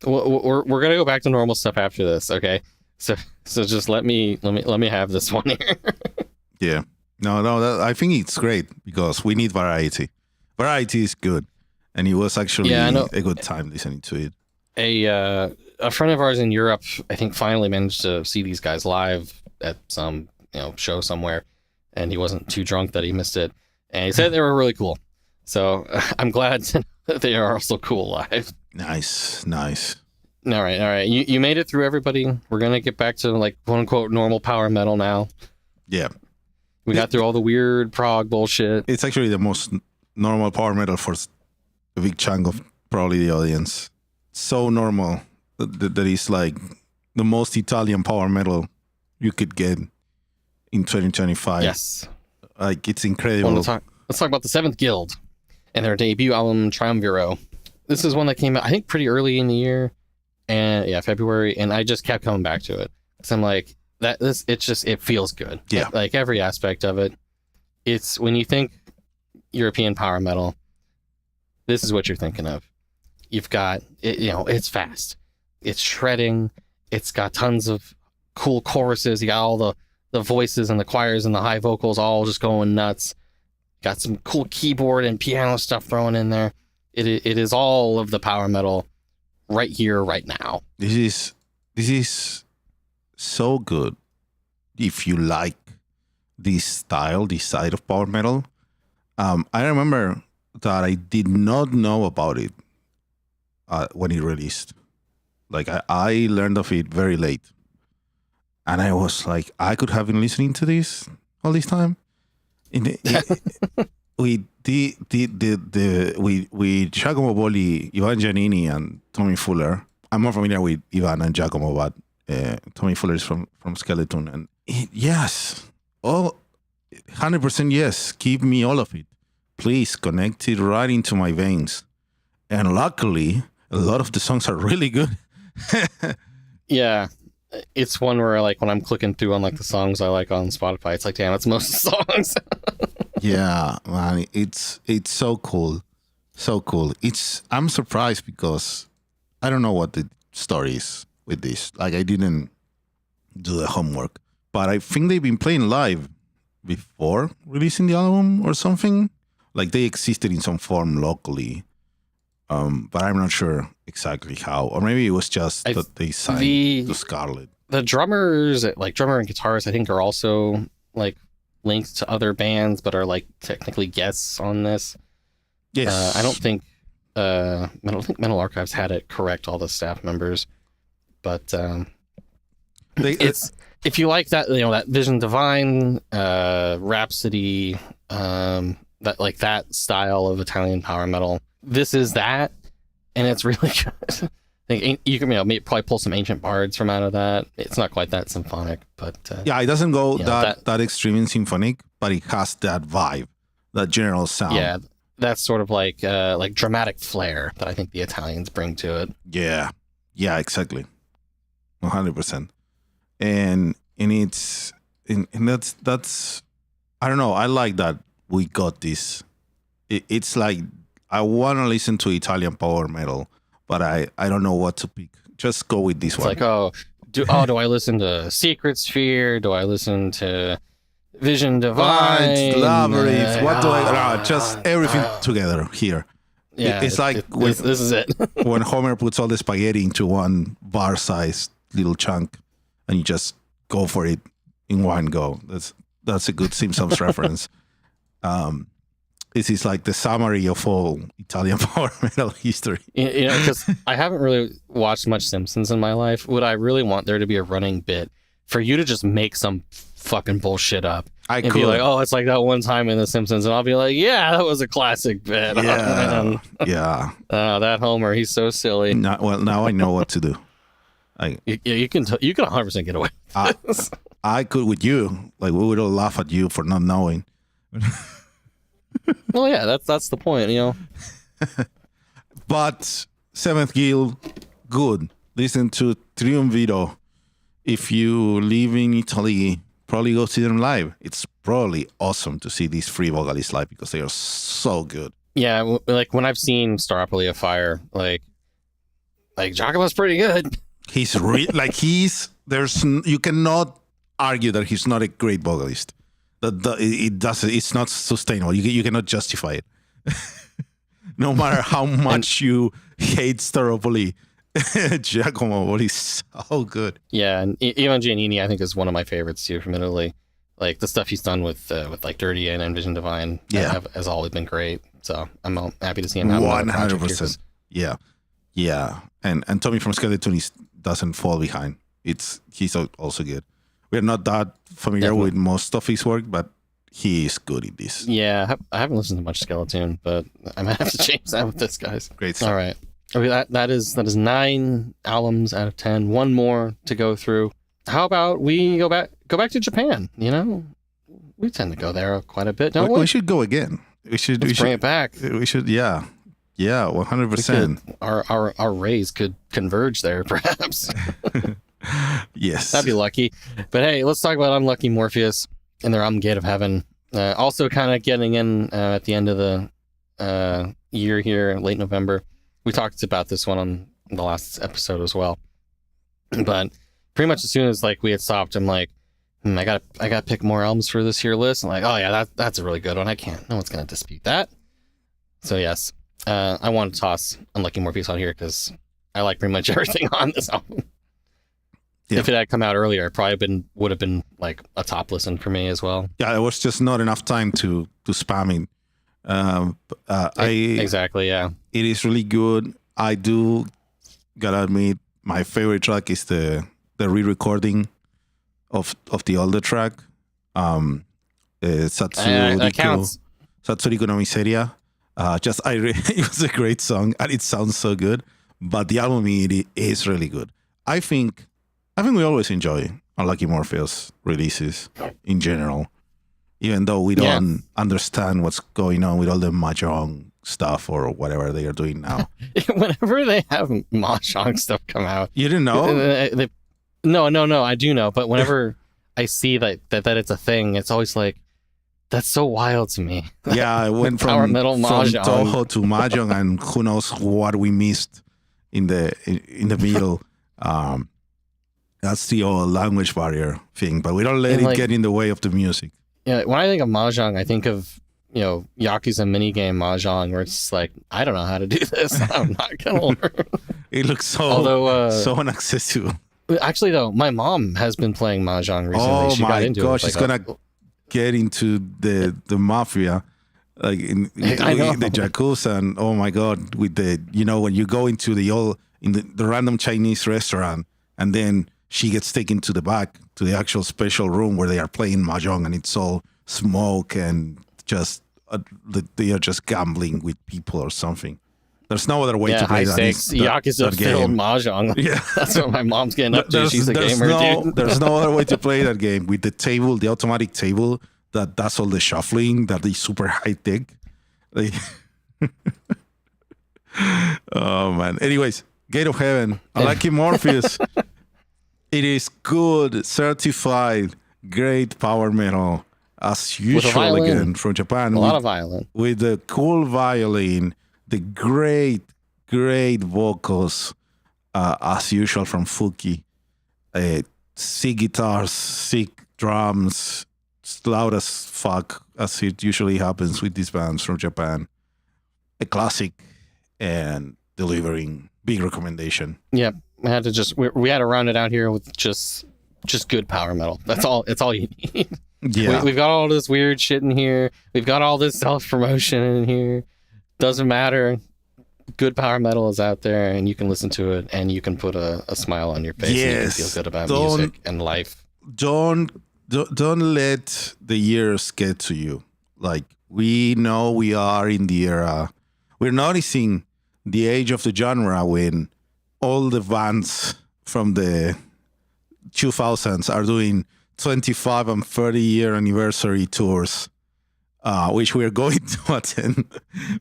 We're gonna go back to normal stuff after this, okay? So just let me have this one here.
Yeah. No, I think it's great because we need variety. Variety is good. And it was actually a good time listening to it.
A friend of ours in Europe, I think, finally managed to see these guys live at some show somewhere, and he wasn't too drunk that he missed it. And he said they were really cool. So I'm glad that they are also cool live.
Nice.
All right. You made it through, everybody. We're gonna get back to like quote unquote normal power metal now.
Yeah.
We got through all the weird prog bullshit.
It's actually the most normal power metal for a big chunk of probably the audience. So normal that is like the most Italian power metal you could get in 2025.
Yes.
Like, it's incredible.
Let's talk about the Seventh Guild and their debut album, Triumviro. This is one that came out, I think, pretty early in the year. And February. And I just kept coming back to it. Because I'm like, it feels good.
Yeah.
Like every aspect of it. It's when you think European power metal, this is what you're thinking of. You've got it's fast, it's shredding, it's got tons of cool choruses, you got all the voices and the choirs and the high vocals all just going nuts, got some cool keyboard and piano stuff thrown in there. It is all of the power metal right here, right now.
This is so good if you like this style, this side of power metal. I remember that I did not know about it when it released. Like I learned of it very late, and I was like, I could have been listening to this all this time. We Giacomo Bolli, Ivan Giannini, and Tommy Fuller. I'm more familiar with Ivan and Giacomo, but Tommy Fuller is from Skeleton, and yes, 100% yes. Give me all of it. Please connect it right into my veins. And luckily, a lot of the songs are really good.
Yeah. It's one where like when I'm clicking through on like the songs I like on Spotify, it's like, damn, it's most of the songs.
Yeah, man, it's so cool. So cool. I'm surprised because I don't know what the story is with this. Like, I didn't do the homework, but I think they've been playing live before releasing the album or something. Like they existed in some form locally, but I'm not sure exactly how. Or maybe it was just that they signed to Scarlet.
The drummers, like drummer and guitarist, I think are also like linked to other bands, but are like technically guests on this.
Yes,
I don't think Mental Archives had it correct all the staff members, but it's if you like that, that Vision Divine, Rhapsody, that like that style of Italian power metal. This is that, and it's really good. You can probably pull some ancient bards from out of that. It's not quite that symphonic, but
it doesn't go that extreme in symphonic, but it has that vibe, that general sound.
Yeah, that's sort of like dramatic flair that I think the Italians bring to it.
Yeah, exactly, 100%. And it's and that's I don't know. I like that we got this. It's like I want to listen to Italian power metal, but I don't know what to pick. Just go with this one.
It's like, do I listen to Secret Sphere? Do I listen to Vision Divine?
Labyrinth. What do I? No, just everything together here.
Yeah,
it's like
this is it.
When Homer puts all the spaghetti into one bar-sized little chunk, and you just go for it in one go. That's a good Simpsons reference. This is like the summary of all Italian power metal history.
Because I haven't really watched much Simpsons in my life. Would I really want there to be a running bit for you to just make some fucking bullshit up?
I
could be like, it's like that one time in The Simpsons, and I'll be like, yeah, that was a classic bit.
Yeah, yeah.
That Homer, he's so silly.
Now I know what to do.
You can 100% get away with this.
I could with you. Like, we would all laugh at you for not knowing.
Well, yeah, that's the point,
But Seventh Guild, good. Listen to Triumviro. If you live in Italy, probably go see them live. It's probably awesome to see these three vocalists live because they are so good.
Yeah, like when I've seen Staropoli of Fire, like Giacomo's pretty good.
He's you cannot argue that he's not a great vocalist. It's not sustainable. You cannot justify it. No matter how much you hate Staropoli, Giacomo is so good.
Yeah, and Ivan Giannini I think is one of my favorites too from Italy. Like the stuff he's done with like Dirty and Vision Divine has always been great. So I'm happy to see him have
100%. Yeah. And Tommy from Skeleton doesn't fall behind. He's also good. We're not that familiar with most of his work, but he is good in this.
Yeah, I haven't listened to much Skeleton, but I might have to change that with this, guys.
Great stuff.
All right. Okay, that is 9 albums out of 10. One more to go through. How about we go back to Japan? We tend to go there quite a bit, don't we?
We should go again. Let's
bring it back.
We should, yeah, 100%.
Our rays could converge there, perhaps.
Yes,
that'd be lucky. But hey, let's talk about Unlucky Morpheus and their album Gate of Heaven. Also, kind of getting in at the end of the year here, late November. We talked about this one on the last episode as well. But pretty much as soon as we had stopped, I'm like, I gotta pick more albums for this here list. I'm like, oh yeah, that's a really good one. No one's gonna dispute that. So yes, I want to toss Unlucky Morpheus on here because I like pretty much everything on this album. Yeah. If it had come out earlier, it probably would have been like a top listen for me as well.
Yeah, it was just not enough time to spam it.
Exactly, yeah.
It is really good. I do gotta admit, my favorite track is the re-recording of the older track. Satsuriko no Miseria. It was a great song and it sounds so good. But the album is really good. I think we always enjoy Unlucky Morpheus releases in general, even though we don't understand what's going on with all the mahjong stuff or whatever they are doing now.
Whenever they have mahjong stuff come out,
you didn't know?
No, I do know. But whenever I see that it's a thing, it's always like, that's so wild to me.
Yeah, I went from Toho to mahjong, and who knows what we missed in the middle. That's the old language barrier thing, but we don't let it get in the way of the music.
Yeah, when I think of Mahjong, I think of, Yakuza minigame Mahjong, where it's just like, I don't know how to do this. I'm not gonna learn.
It looks so inaccessible.
Actually, though, my mom has been playing Mahjong recently.
Oh
she got
my
into
gosh,
it.
she's gonna get into the mafia, like in the Yakuza, and oh my god, with the when you go into the random Chinese restaurant, and then she gets taken to the back to the actual special room where they are playing Mahjong, and it's all smoke and just they are just gambling with people or something. There's no other way to play that.
Yakuza filled Mahjong.
Yeah,
that's what my mom's getting up to. She's a gamer, dude.
There's no other way to play that game with the table, the automatic table that does all the shuffling, that is super high tech. Oh man. Anyways, Gate of Heaven. I like it, Morpheus. It is good, certified, great power metal as usual. Again from Japan.
A lot of violin
with the cool violin. The great vocals, as usual, from Fuki. Sick guitars, sick drums, loud as fuck, as it usually happens with these bands from Japan. A classic and delivering. Big recommendation.
Yeah, we had to round it out here with just good power metal. That's all. It's all you need.
Yeah,
we've got all this weird shit in here. We've got all this self-promotion in here. Doesn't matter. Good power metal is out there, and you can listen to it, and you can put a smile on your face.
Yes,
and you can feel good about music and life.
Don't let the years get to you. Like, we know we are in the era. We're noticing the age of the genre when all the bands from the 2000s are doing 25 and 30-year anniversary tours. Which we're going to attend,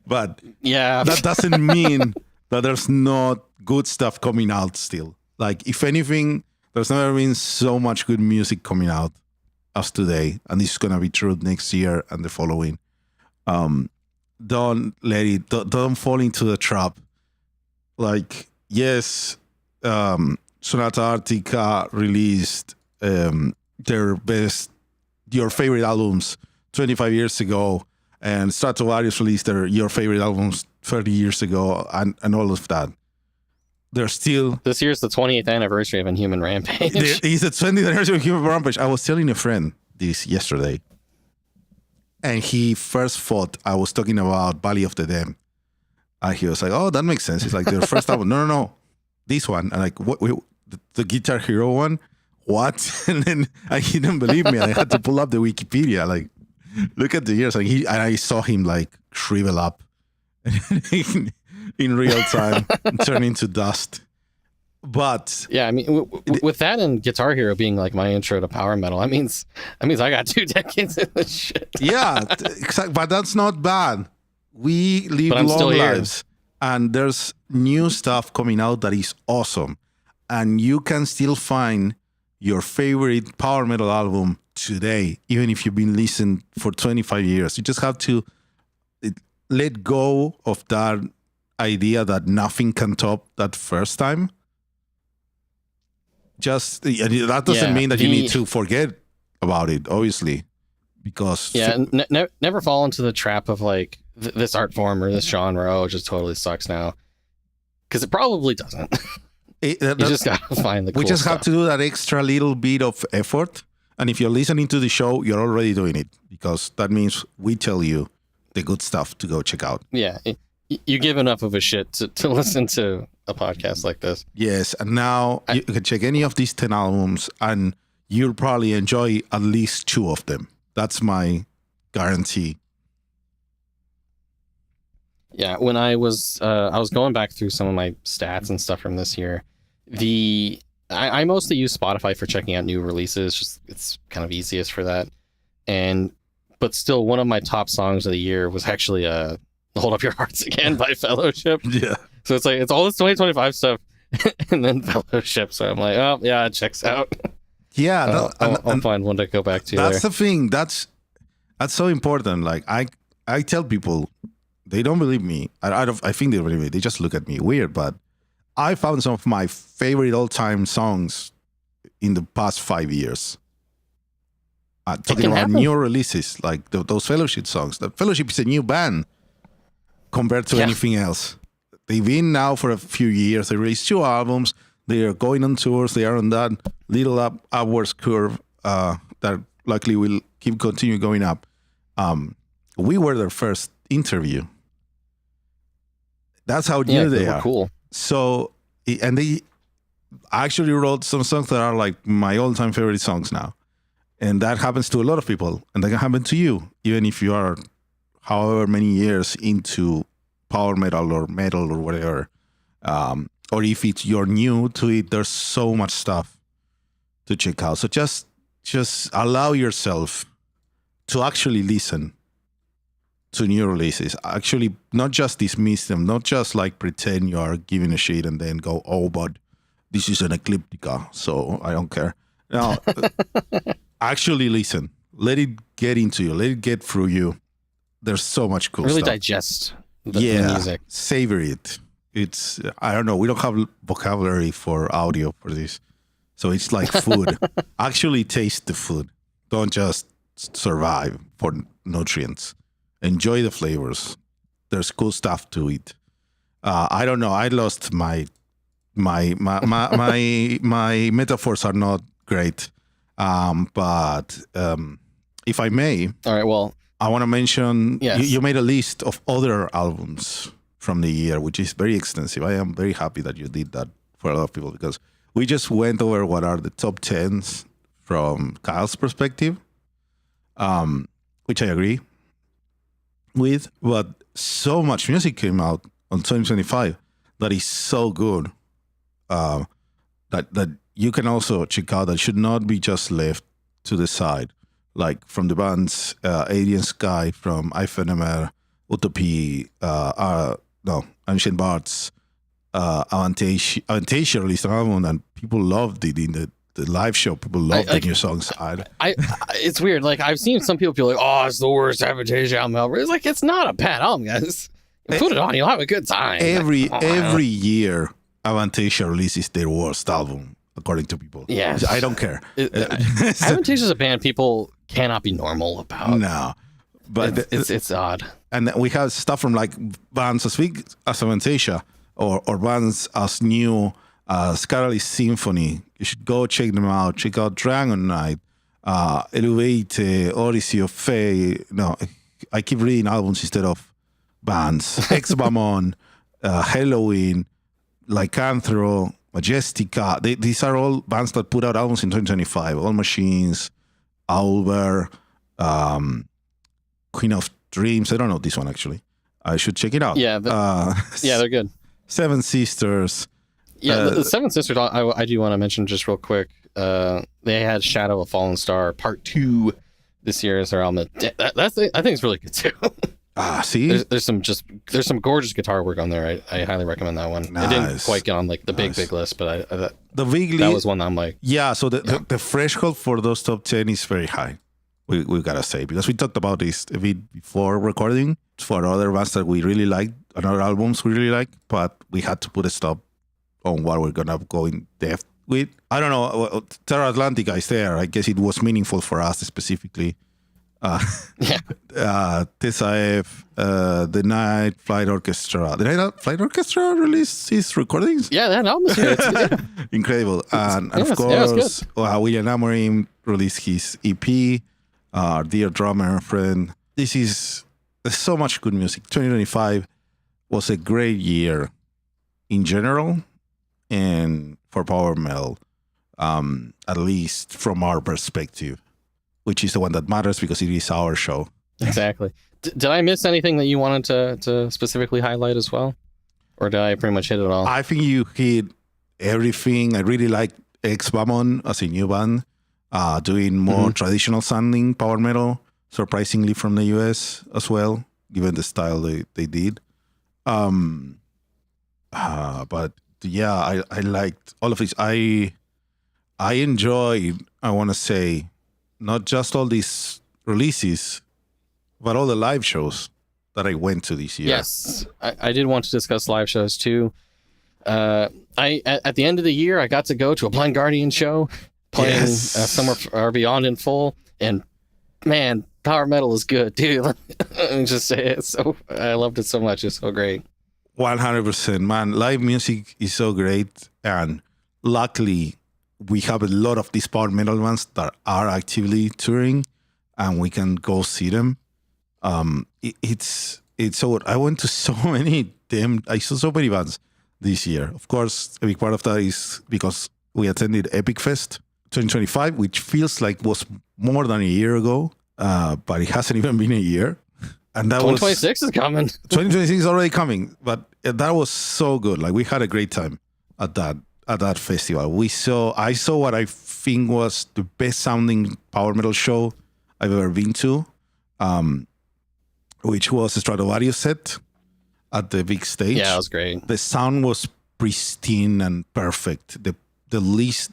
but
yeah,
that doesn't mean that there's not good stuff coming out still. Like, if anything, there's never been so much good music coming out as today, and this is gonna be true next year and the following. Don't fall into the trap. Like, yes, Sonata Arctica released your favorite albums 25 years ago, and Stratovarius released your favorite albums 30 years ago, and all of that. There's still...
This year's the 20th anniversary of Inhuman Rampage.
It's the 20th anniversary of Inhuman Rampage. I was telling a friend this yesterday, and he first thought I was talking about Valley of the Damned. And he was like, oh, that makes sense. It's like their first album. No. This one. And like, what? The Guitar Hero one? What? And then he didn't believe me. I had to pull up the Wikipedia, like, look at the years, and I saw him like shrivel up in real time, turn into dust. But
yeah, I mean, with that and Guitar Hero being like my intro to power metal, that means I got 2 decades in this shit.
Yeah, exactly. But that's not bad. We live long lives, and there's new stuff coming out that is awesome, and you can still find your favorite power metal album today, even if you've been listening for 25 years. You just have to let go of that idea that nothing can top that first time. Just that doesn't mean that you need to forget about it, obviously, because
never fall into the trap of like this art form or this genre. Oh, it just totally sucks now, because it probably doesn't. You just gotta find the cool
we just
stuff.
have to do that extra little bit of effort. And if you're listening to the show, you're already doing it, because that means we tell you the good stuff to go check out.
Yeah, you give enough of a shit to listen to a podcast like this.
Yes, and now you can check any of these 10 albums, and you'll probably enjoy at least 2 of them. That's my guarantee.
Yeah, when I was going back through some of my stats and stuff from this year, I mostly use Spotify for checking out new releases. Just it's kind of easiest for that. But still, one of my top songs of the year was actually "Hold Up Your Hearts Again" by Fellowship.
Yeah.
So it's all this 2025 stuff, and then Fellowship. So I'm like, oh yeah, it checks out.
Yeah,
I'll find one to go back to.
That's the thing. That's so important. Like I tell people, they don't believe me. I think they believe me. They just look at me weird, but I found some of my favorite all-time songs in the past 5 years. Talking about new releases, like those Fellowship songs. The Fellowship is a new band compared to anything else. They've been now for a few years. They released 2 albums. They are going on tours. They are on that little upwards curve that likely will continue going up. We were their first interview. That's how new they are.
Cool.
So, and they actually wrote some songs that are like my all-time favorite songs now. And that happens to a lot of people. And that can happen to you, even if you are however many years into power metal or whatever. Or if you're new to it, there's so much stuff to check out. So just allow yourself to actually listen to new releases. Actually, not just dismiss them, not just like pretend you are giving a shit and then go, oh, but this is an Ecliptica, so I don't care. No, actually listen. Let it get into you. Let it get through you. There's so much cool
really
stuff.
Digest the music.
Savor it. It's, I don't know, we don't have vocabulary for audio for this. So it's like food. Actually taste the food. Don't just survive for nutrients. Enjoy the flavors. There's cool stuff to eat. I don't know. I lost my metaphors are not great. But if I may,
all right. Well,
I want to mention
yes.
you made a list of other albums from the year, which is very extensive. I am very happy that you did that for a lot of people because we just went over what are the top 10s from Kyle's perspective, which I agree with, but so much music came out on 2025 that is so good that you can also check out that should not be just left to the side. Like from the bands Alien Sky, from Ephemeral, Utopia, Ancient Bards, Avantasia released an album and people loved it in the live show. People loved the new songs.
It's weird. Like I've seen some people be like, "Oh, it's the worst Avantasia album ever." It's like it's not a bad album, guys. Put it on, you'll have a good time.
Every year, Avantasia releases their worst album, according to people.
Yeah,
I don't care.
Avantasia is a band people cannot be normal about.
No, but
it's odd.
And we have stuff from like bands as big as Avantasia or bands as new as Scarlet Symphony. You should go check them out. Check out Dragon Knight, Elevate, Odyssey of Fae. No, I keep reading albums instead of bands. Exbamon, Halloween, Lycanthro, Majestica. These are all bands that put out albums in 2025. All Machines, Owlbear, Queen of Dreams. I don't know this one actually. I should check it out.
Yeah, they're good.
Seven Sisters.
Yeah, the Seven Sisters. I do want to mention just real quick. They had Shadow of a Fallen Star Part 2 this year as their album. I think it's really good too.
See,
there's some gorgeous guitar work on there. I highly recommend that one.
Nice.
It didn't quite get on like the big list, but
the big
that was one that I'm like,
yeah. So the threshold for those top 10 is very high. We gotta say, because we talked about this a bit before recording for other bands that we really liked, and other albums we really liked, but we had to put a stop on what we're gonna go in depth with. I don't know. Terra Atlantica is there. I guess it was meaningful for us specifically. TSIF, the Night Flight Orchestra. The Night Flight Orchestra released his recordings?
Yeah, that album is good.
Incredible. And of course, William Amorim released his EP, our dear drummer friend. There's so much good music. 2025 was a great year in general and for power metal, at least from our perspective, which is the one that matters because it is our show.
Exactly. Did I miss anything that you wanted to specifically highlight as well? Or did I pretty much hit it all?
I think you hit everything. I really like Exbamon as a new band, doing more traditional sounding power metal, surprisingly from the US as well, given the style they did. But yeah, I liked all of this. I enjoyed, I want to say, not just all these releases, but all the live shows that I went to this year.
Yes, I did want to discuss live shows too. At the end of the year, I got to go to a Blind Guardian show playing Somewhere Far Beyond in full, and man, power metal is good, dude. Let me just say it. So I loved it so much. It's so great.
100%, man. Live music is so great, and luckily we have a lot of these power metal ones that are actively touring, and we can go see them. It's so good. I went to so many I saw so many bands this year. Of course, a big part of that is because we attended Epic Fest 2025, which feels like was more than a year ago, but it hasn't even been a year. And that
2026 is coming.
2026 is already coming, but that was so good. Like, we had a great time at that festival. I saw what I think was the best sounding power metal show I've ever been to, which was a Stratovarius set at the big stage.
Yeah, it was great.
The sound was pristine and perfect. The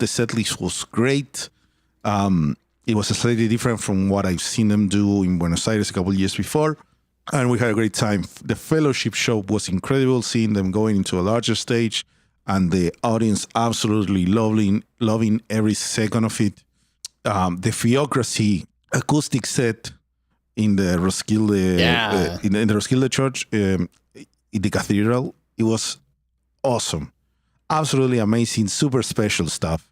set list was great. It was slightly different from what I've seen them do in Buenos Aires a couple of years before. And we had a great time. The fellowship show was incredible, seeing them going into a larger stage and the audience absolutely loving every second of it. The Theocracy acoustic set in the Roskilde, in the Roskilde Church, in the cathedral, it was awesome. Absolutely amazing, super special stuff.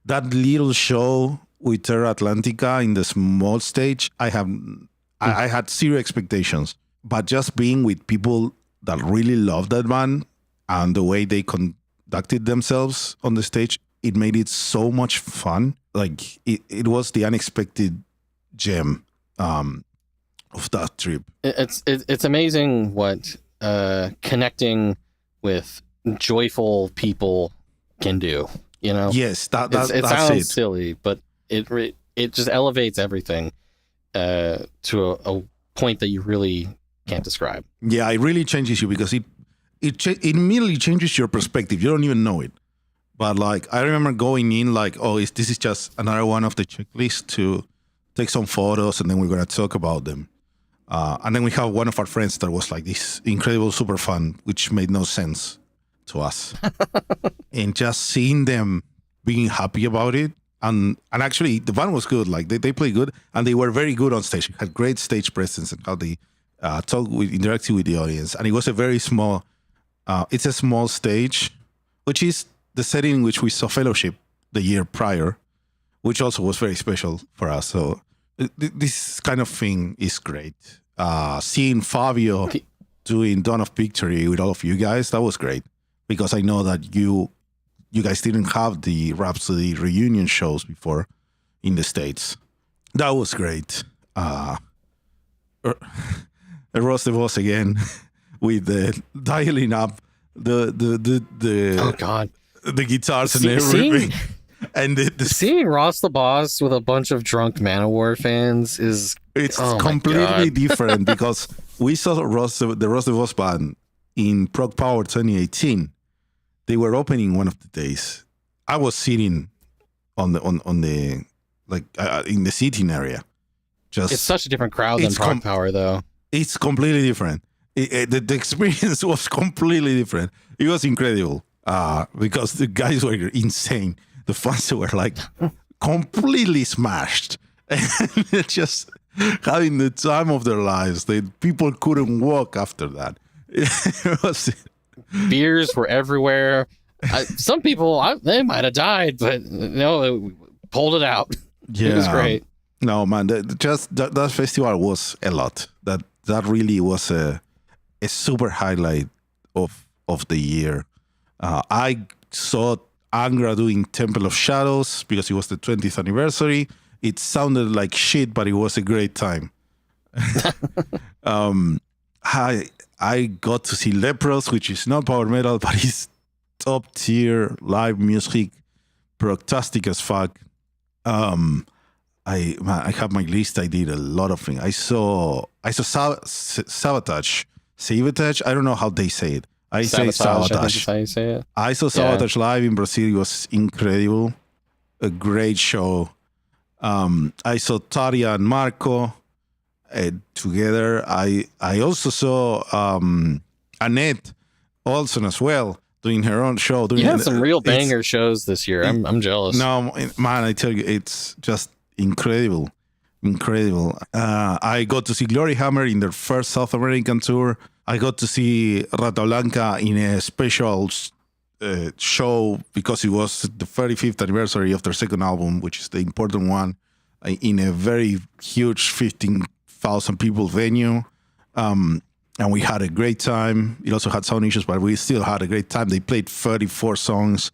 That little show with Terra Atlantica in the small stage, I had zero expectations, but just being with people that really love that band and the way they conducted themselves on the stage, it made it so much fun. Like, it was the unexpected gem of that trip.
It's amazing what connecting with joyful people can do. You know?
Yes,
it sounds silly, but it just elevates everything to a point that you really can't describe.
Yeah, it really changes you because it immediately changes your perspective. You don't even know it. But like, I remember going in like, this is just another one of the checklists to take some photos and then we're going to talk about them. And then we have one of our friends that was like this incredible super fan, which made no sense to us. And just seeing them being happy about it. And actually, the band was good. Like, they played good, and they were very good on stage. They had great stage presence and how they interacted with the audience. And it was a very small, it's a small stage, which is the setting in which we saw Fellowship the year prior, which also was very special for us. So this kind of thing is great. Seeing Fabio doing Dawn of Victory with all of you guys, that was great. Because I know that you guys didn't have the Rhapsody reunion shows before in the States. That was great. Ross the Boss again with the dialing up the
oh god,
the guitars and everything. And
seeing Ross the Boss with a bunch of drunk Manowar fans it's
completely different because we saw the Ross the Boss band in Prog Power 2018. They were opening one of the days. I was sitting on the like in the seating area. It's
such a different crowd than Prog Power, though.
It's completely different. The experience was completely different. It was incredible because the guys were insane. The fans were like completely smashed and just having the time of their lives. People couldn't walk after that. It was.
Beers were everywhere. Some people, they might have died, but no, they pulled it out. Yeah. It was great.
No, man, that festival was a lot. That really was a super highlight of the year. I saw Angra doing Temple of Shadows because it was the 20th anniversary. It sounded like shit, but it was a great time. I got to see Lepros, which is not power metal, but it's top tier live music, progtastic as fuck. I have my list. I did a lot of things. I saw Sabotage. I don't know how they say it. I say Sabotage.
I think that's how you say it.
I saw Sabotage live in Brazil. It was incredible. A great show. I saw Taria and Marco together. I also saw Annette Olson as well doing her own show.
You had some real banger shows this year. I'm jealous.
No, man, I tell you, it's just incredible. Incredible. I got to see Glory Hammer in their first South American tour. I got to see Rata Blanca in a special show because it was the 35th anniversary of their second album, which is the important one, in a very huge 15,000 people venue. And we had a great time. It also had sound issues, but we still had a great time. They played 34 songs,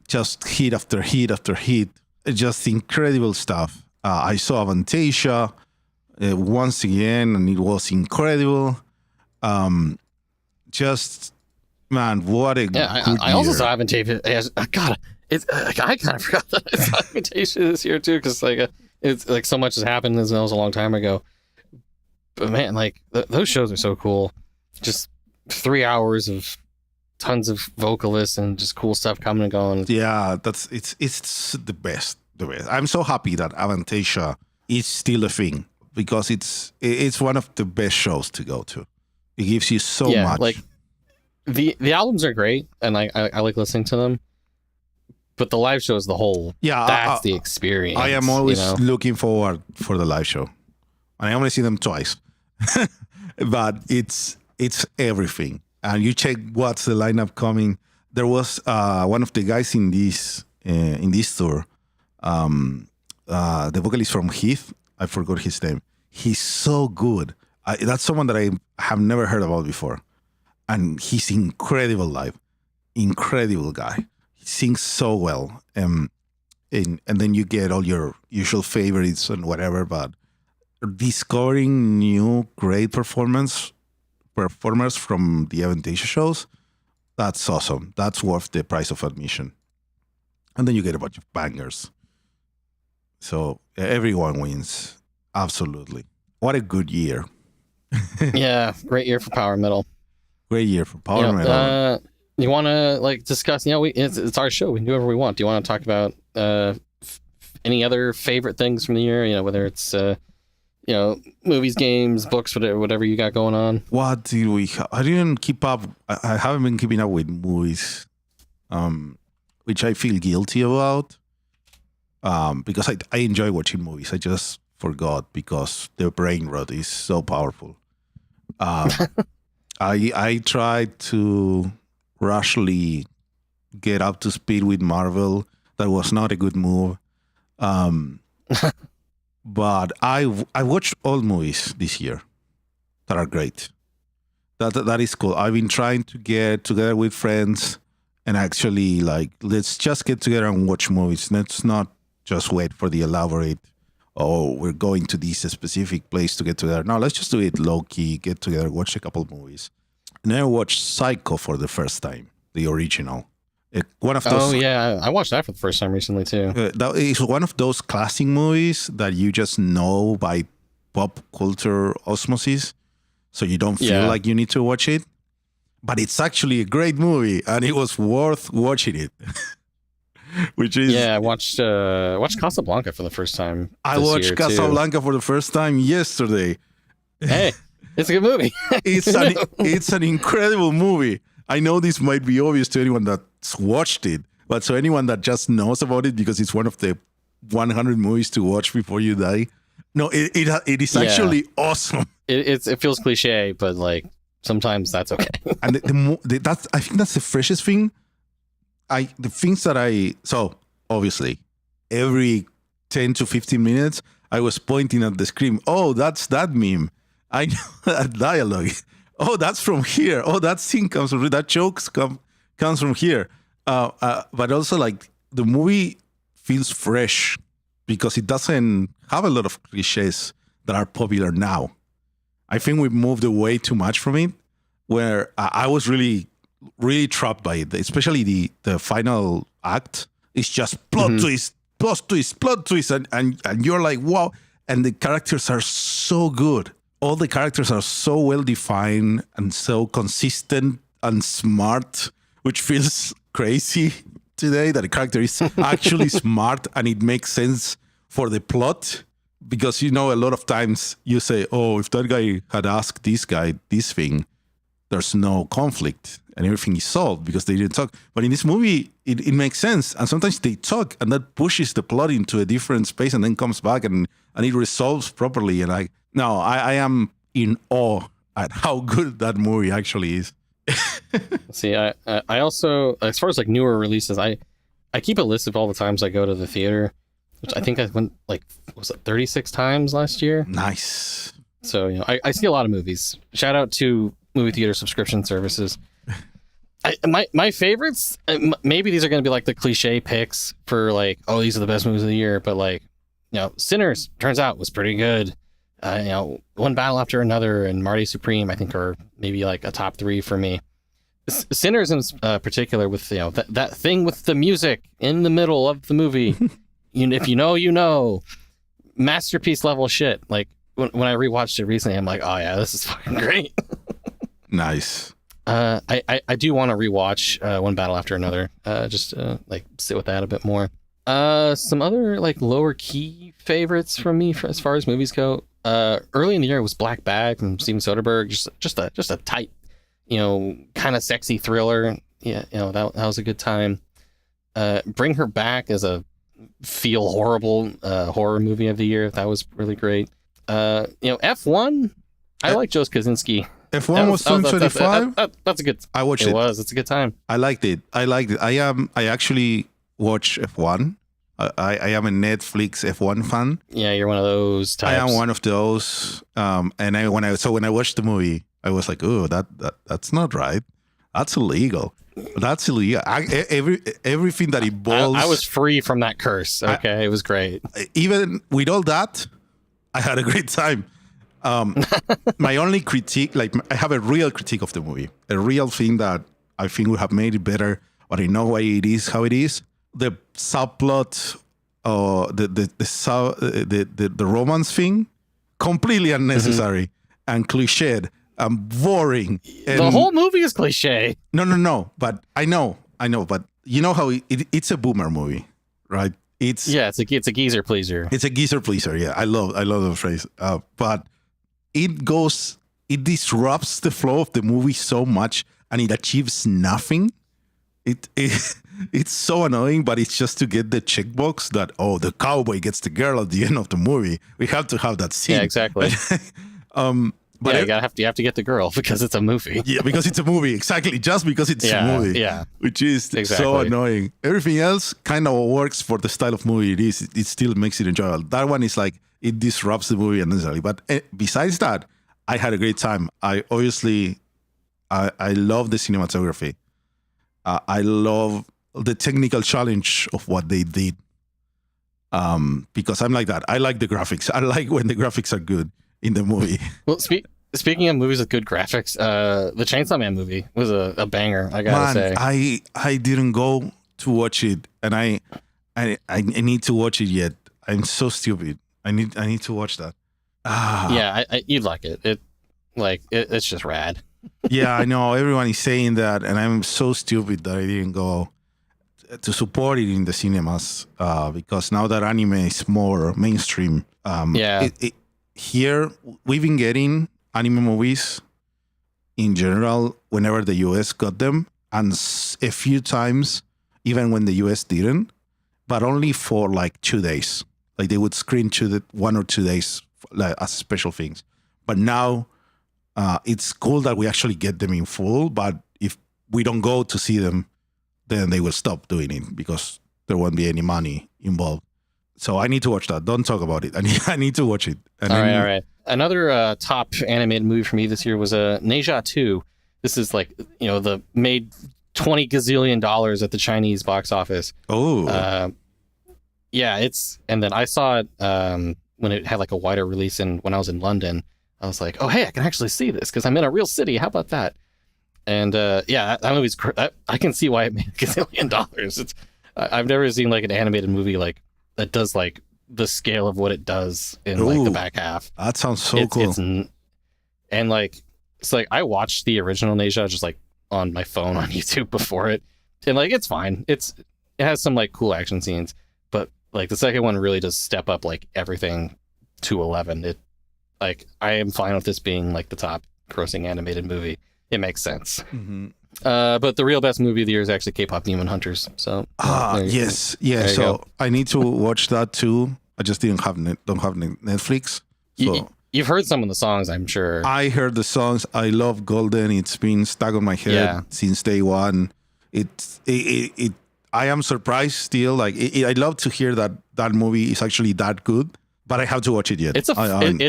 just hit after hit after hit. Just incredible stuff. I saw Avantasia once again, and it was incredible. Just, man, what a good
I also saw Avantasia. God, I kind of forgot that I saw Avantasia this year too, because like it's like so much has happened. That was a long time ago. But man, like those shows are so cool. Just 3 hours of tons of vocalists and just cool stuff coming and going.
Yeah, it's the best. I'm so happy that Avantasia is still a thing because it's one of the best shows to go to. It gives you so much.
Like the albums are great, and I like listening to them. But the live show is the whole. Yeah, that's the experience.
I am always looking forward for the live show. I only see them twice, but it's everything. And you check what's the lineup coming. There was one of the guys in this tour, the vocalist from Heath. I forgot his name. He's so good. That's someone that I have never heard about before, and he's incredible live. Incredible guy. He sings so well, and then you get all your usual favorites and whatever, but discovering new great performers from the Avantasia shows, that's awesome. That's worth the price of admission. And then you get a bunch of bangers. So everyone wins. Absolutely. What a good year.
Yeah, great year for power metal.
Great year for power metal.
You want to like discuss? It's our show. We can do whatever we want. Do you want to talk about any other favorite things from the year? Whether it's movies, games, books, whatever you got going on.
What did we have? I didn't keep up. I haven't been keeping up with movies, which I feel guilty about, because I enjoy watching movies. I just forgot because the brain rot is so powerful. I tried to rushly get up to speed with Marvel. That was not a good move. But I watched all movies this year that are great. That is cool. I've been trying to get together with friends and actually let's just get together and watch movies. Let's not just wait for the elaborate, we're going to this specific place to get together. No, let's just do it low-key, get together, watch a couple of movies. And then I watched Psycho for the first time, the original. One of those.
Oh yeah, I watched that for the first time recently too.
That is one of those classic movies that you just know by pop culture osmosis, so you don't feel like you need to watch it. But it's actually a great movie, and it was worth watching it. Which is
I watched Casablanca for the first time.
I watched Casablanca for the first time yesterday.
Hey, it's a good movie.
It's an incredible movie. I know this might be obvious to anyone that's watched it, but so anyone that just knows about it because it's one of the 100 movies to watch before you die. No, it is actually awesome.
It feels cliche, but like sometimes that's okay.
And I think that's the freshest thing. The things that so obviously every 10 to 15 minutes I was pointing at the screen. Oh, that's that meme. I know that dialogue. Oh, that's from here. Oh, that scene comes from here. That joke comes from here. But also, the movie feels fresh because it doesn't have a lot of cliches that are popular now. I think we've moved away too much from it, where I was really, really trapped by it. Especially the final act is just plot twist, and you're like, wow. And the characters are so good. All the characters are so well defined and so consistent and smart, which feels crazy today that a character is actually smart and it makes sense for the plot. Because, a lot of times you say, oh, if that guy had asked this guy this thing, there's no conflict and everything is solved because they didn't talk. But in this movie, it makes sense. And sometimes they talk and that pushes the plot into a different space and then comes back and and it resolves properly. And I am in awe at how good that movie actually is.
See, I also, as far as like newer releases, I keep a list of all the times I go to the theater, which I think I went like, was it 36 times last year?
Nice.
So, you know, I see a lot of movies. Shout out to movie theater subscription services. My favorites, maybe these are going to be like the cliche picks for like, oh, these are the best movies of the year, but like, you know, Sinners turns out was pretty good. You know, One Battle After Another and Marty Supreme, I think, are maybe like a top 3 for me. Sinners in particular, with, you know, that thing with the music in the middle of the movie. If you know, you know. Masterpiece level shit. Like when I rewatched it recently, I'm like, oh yeah, this is fucking great.
Nice.
I do want to rewatch One Battle After Another. Just like sit with that a bit more. Some other like lower key favorites from me as far as movies go. Early in the year was Black Bag from Steven Soderbergh. Just a tight, you know, kind of sexy thriller. Yeah, you know, that was a good time. Bring Her Back as a feel horrible horror movie of the year. That was really great. You know, F1. I like Joe Kosinski.
F1 was 2025.
That's a good.
I watched it.
It was. It's a good time.
I liked it. I actually watch F1. I am a Netflix F1 fan.
Yeah, you're one of those types.
I am one of those. And when I watched the movie, I was like, oh, that's not right. That's illegal. That's illegal. Everything that involves.
I was free from that curse. Okay, it was great.
Even with all that, I had a great time. My only critique, like I have a real critique of the movie, a real thing that I think would have made it better, but I know why it is how it is. The subplot, the romance thing, completely unnecessary and cliched and boring. And
the whole movie is cliche.
No. But I know. But you know how it's a boomer movie, right? It's It's a geezer pleaser. Yeah, I love the phrase. But it disrupts the flow of the movie so much, and it achieves nothing. It's so annoying, but it's just to get the checkbox that, oh, the cowboy gets the girl at the end of the movie. We have to have that scene.
Yeah, exactly.
But
you have to get the girl because it's a movie.
Yeah, because it's a movie. Exactly. Just because it's a movie.
Yeah.
Which is so annoying. Everything else kind of works for the style of movie it is. It still makes it enjoyable. That one is like, it disrupts the movie unnecessarily. But besides that, I had a great time. I love the cinematography. I love the technical challenge of what they did. Because I'm like that. I like the graphics. I like when the graphics are good in the movie.
Well, speaking of movies with good graphics, the Chainsaw Man movie was a banger, I gotta say.
I didn't go to watch it, and I need to watch it yet. I'm so stupid. I need to watch that.
Yeah, you'd like it. It's just rad.
Yeah, I know. Everyone is saying that, and I'm so stupid that I didn't go to support it in the cinemas because now that anime is more mainstream. Here, we've been getting anime movies in general whenever the US got them, and a few times even when the US didn't, but only for like 2 days. Like they would screen 1 or 2 days like, as special things. But now it's cool that we actually get them in full, but if we don't go to see them, then they will stop doing it because there won't be any money involved. So I need to watch that. Don't talk about it. I need to watch it.
All right. Another top animated movie for me this year was Neja 2. This is like, you know, made $20 gazillion at the Chinese box office.
Oh.
Yeah, and then I saw it when it had like a wider release when I was in London. I was like, oh, hey, I can actually see this because I'm in a real city. How about that? And that movie's, I can see why it made $1 gazillion. I've never seen like an animated movie like that does like the scale of what it does in like the back half.
That sounds so cool.
And like, it's like I watched the original Neja just like on my phone on YouTube before it, and like it's fine. It has some like cool action scenes, but like the second one really does step up like everything to 11. It like I am fine with this being like the top grossing animated movie. It makes sense.
Mm-hmm.
But the real best movie of the year is actually KPop Demon Hunters. So
yes. So I need to watch that too. I just don't have Netflix. So
You've heard some of the songs, I'm sure.
I heard the songs. I love Golden. It's been stuck on my head since day one. I am surprised still. Like I love to hear that movie is actually that good, but I have to watch it yet.
It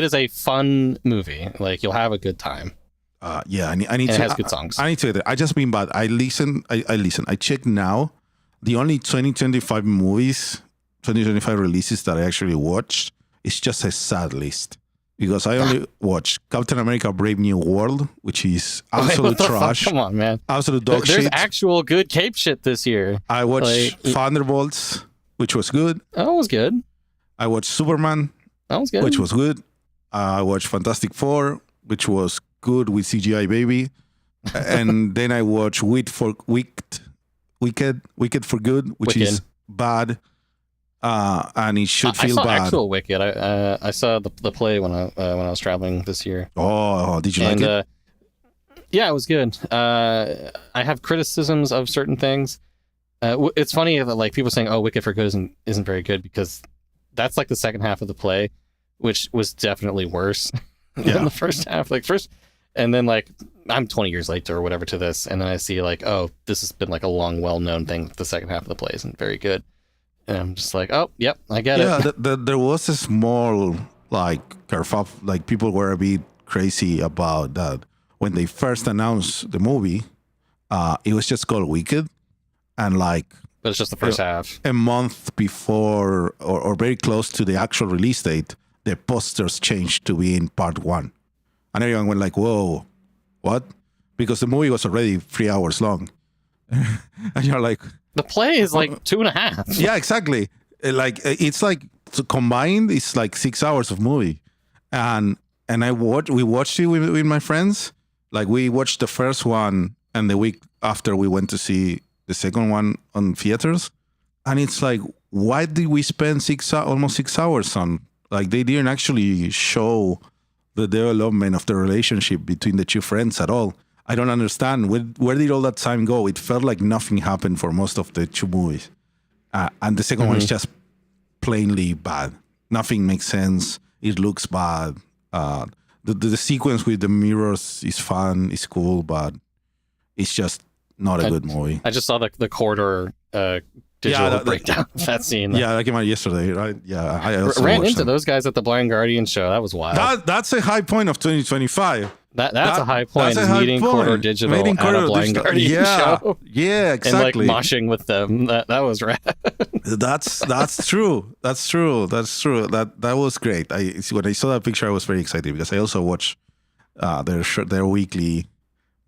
is a fun movie. Like you'll have a good time.
I need to.
It has good songs.
I need to. I just been bad. I listen. I check now. The only 2025 releases that I actually watched is just a sad list. Because I only watched Captain America Brave New World, which is absolute trash.
Come on, man.
Absolute dog shit.
There's actual good cape shit this year.
I watched Thunderbolts, which was good.
That was good.
I watched Superman.
That was good.
Which was good. I watched Fantastic Four, which was good with CGI baby. And then I watched Wicked for Good, which is bad. And it should feel bad. I saw
actual Wicked. I saw the play when I was traveling this year.
Oh, did you like it?
Yeah, it was good. I have criticisms of certain things. It's funny that like people saying, "Oh, Wicked for Good isn't very good," because that's like the second half of the play, which was definitely worse than the first half. And then like I'm 20 years later or whatever to this, and then I see like, oh, this has been like a long, well-known thing. The second half of the play isn't very good. And I'm just like, oh, yep, I get it.
Yeah, there was a small, like, kerfuffle. Like, people were a bit crazy about that. When they first announced the movie, it was just called Wicked. And, like...
But it's just the first half.
A month before, or very close to the actual release date, the posters changed to be in part 1. And everyone went like, whoa, what? Because the movie was already 3 hours long. And you're like...
The play is like 2.5.
Yeah, exactly. Like it's like combined, it's like 6 hours of movie, and we watched it with my friends. Like we watched the first one, and the week after we went to see the second one on theaters, and it's like, why did we spend almost 6 hours on? Like they didn't actually show the development of the relationship between the two friends at all. I don't understand. Where did all that time go? It felt like nothing happened for most of the two movies. And the second one is just plainly bad. Nothing makes sense. It looks bad. The sequence with the mirrors is fun, it's cool, but it's just not a good movie.
I just saw the quarter digital breakdown of that scene.
Yeah, that came out yesterday, right? Yeah, I also
ran into those guys at the Blind Guardian show. That was wild.
That's a high point of 2025.
That's a high point. That's meeting Quarter Digital at a Blind Guardian show.
Yeah, exactly.
And like moshing with them. That was rad.
That's true. That's true. That was great. When I saw that picture, I was very excited because I also watched their weekly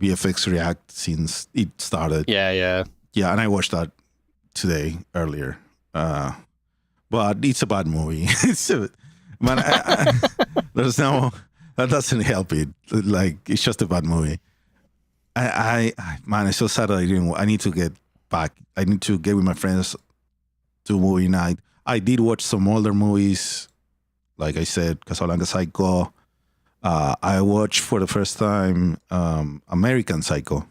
VFX React since it started.
Yeah,
and I watched that today earlier. But it's a bad movie. There's no. That doesn't help it. Like, it's just a bad movie. Man, it's so sad that I need to get back. I need to get with my friends to movie night. I did watch some older movies. Like I said, Casablanca Psycho. I watched for the first time American Psycho.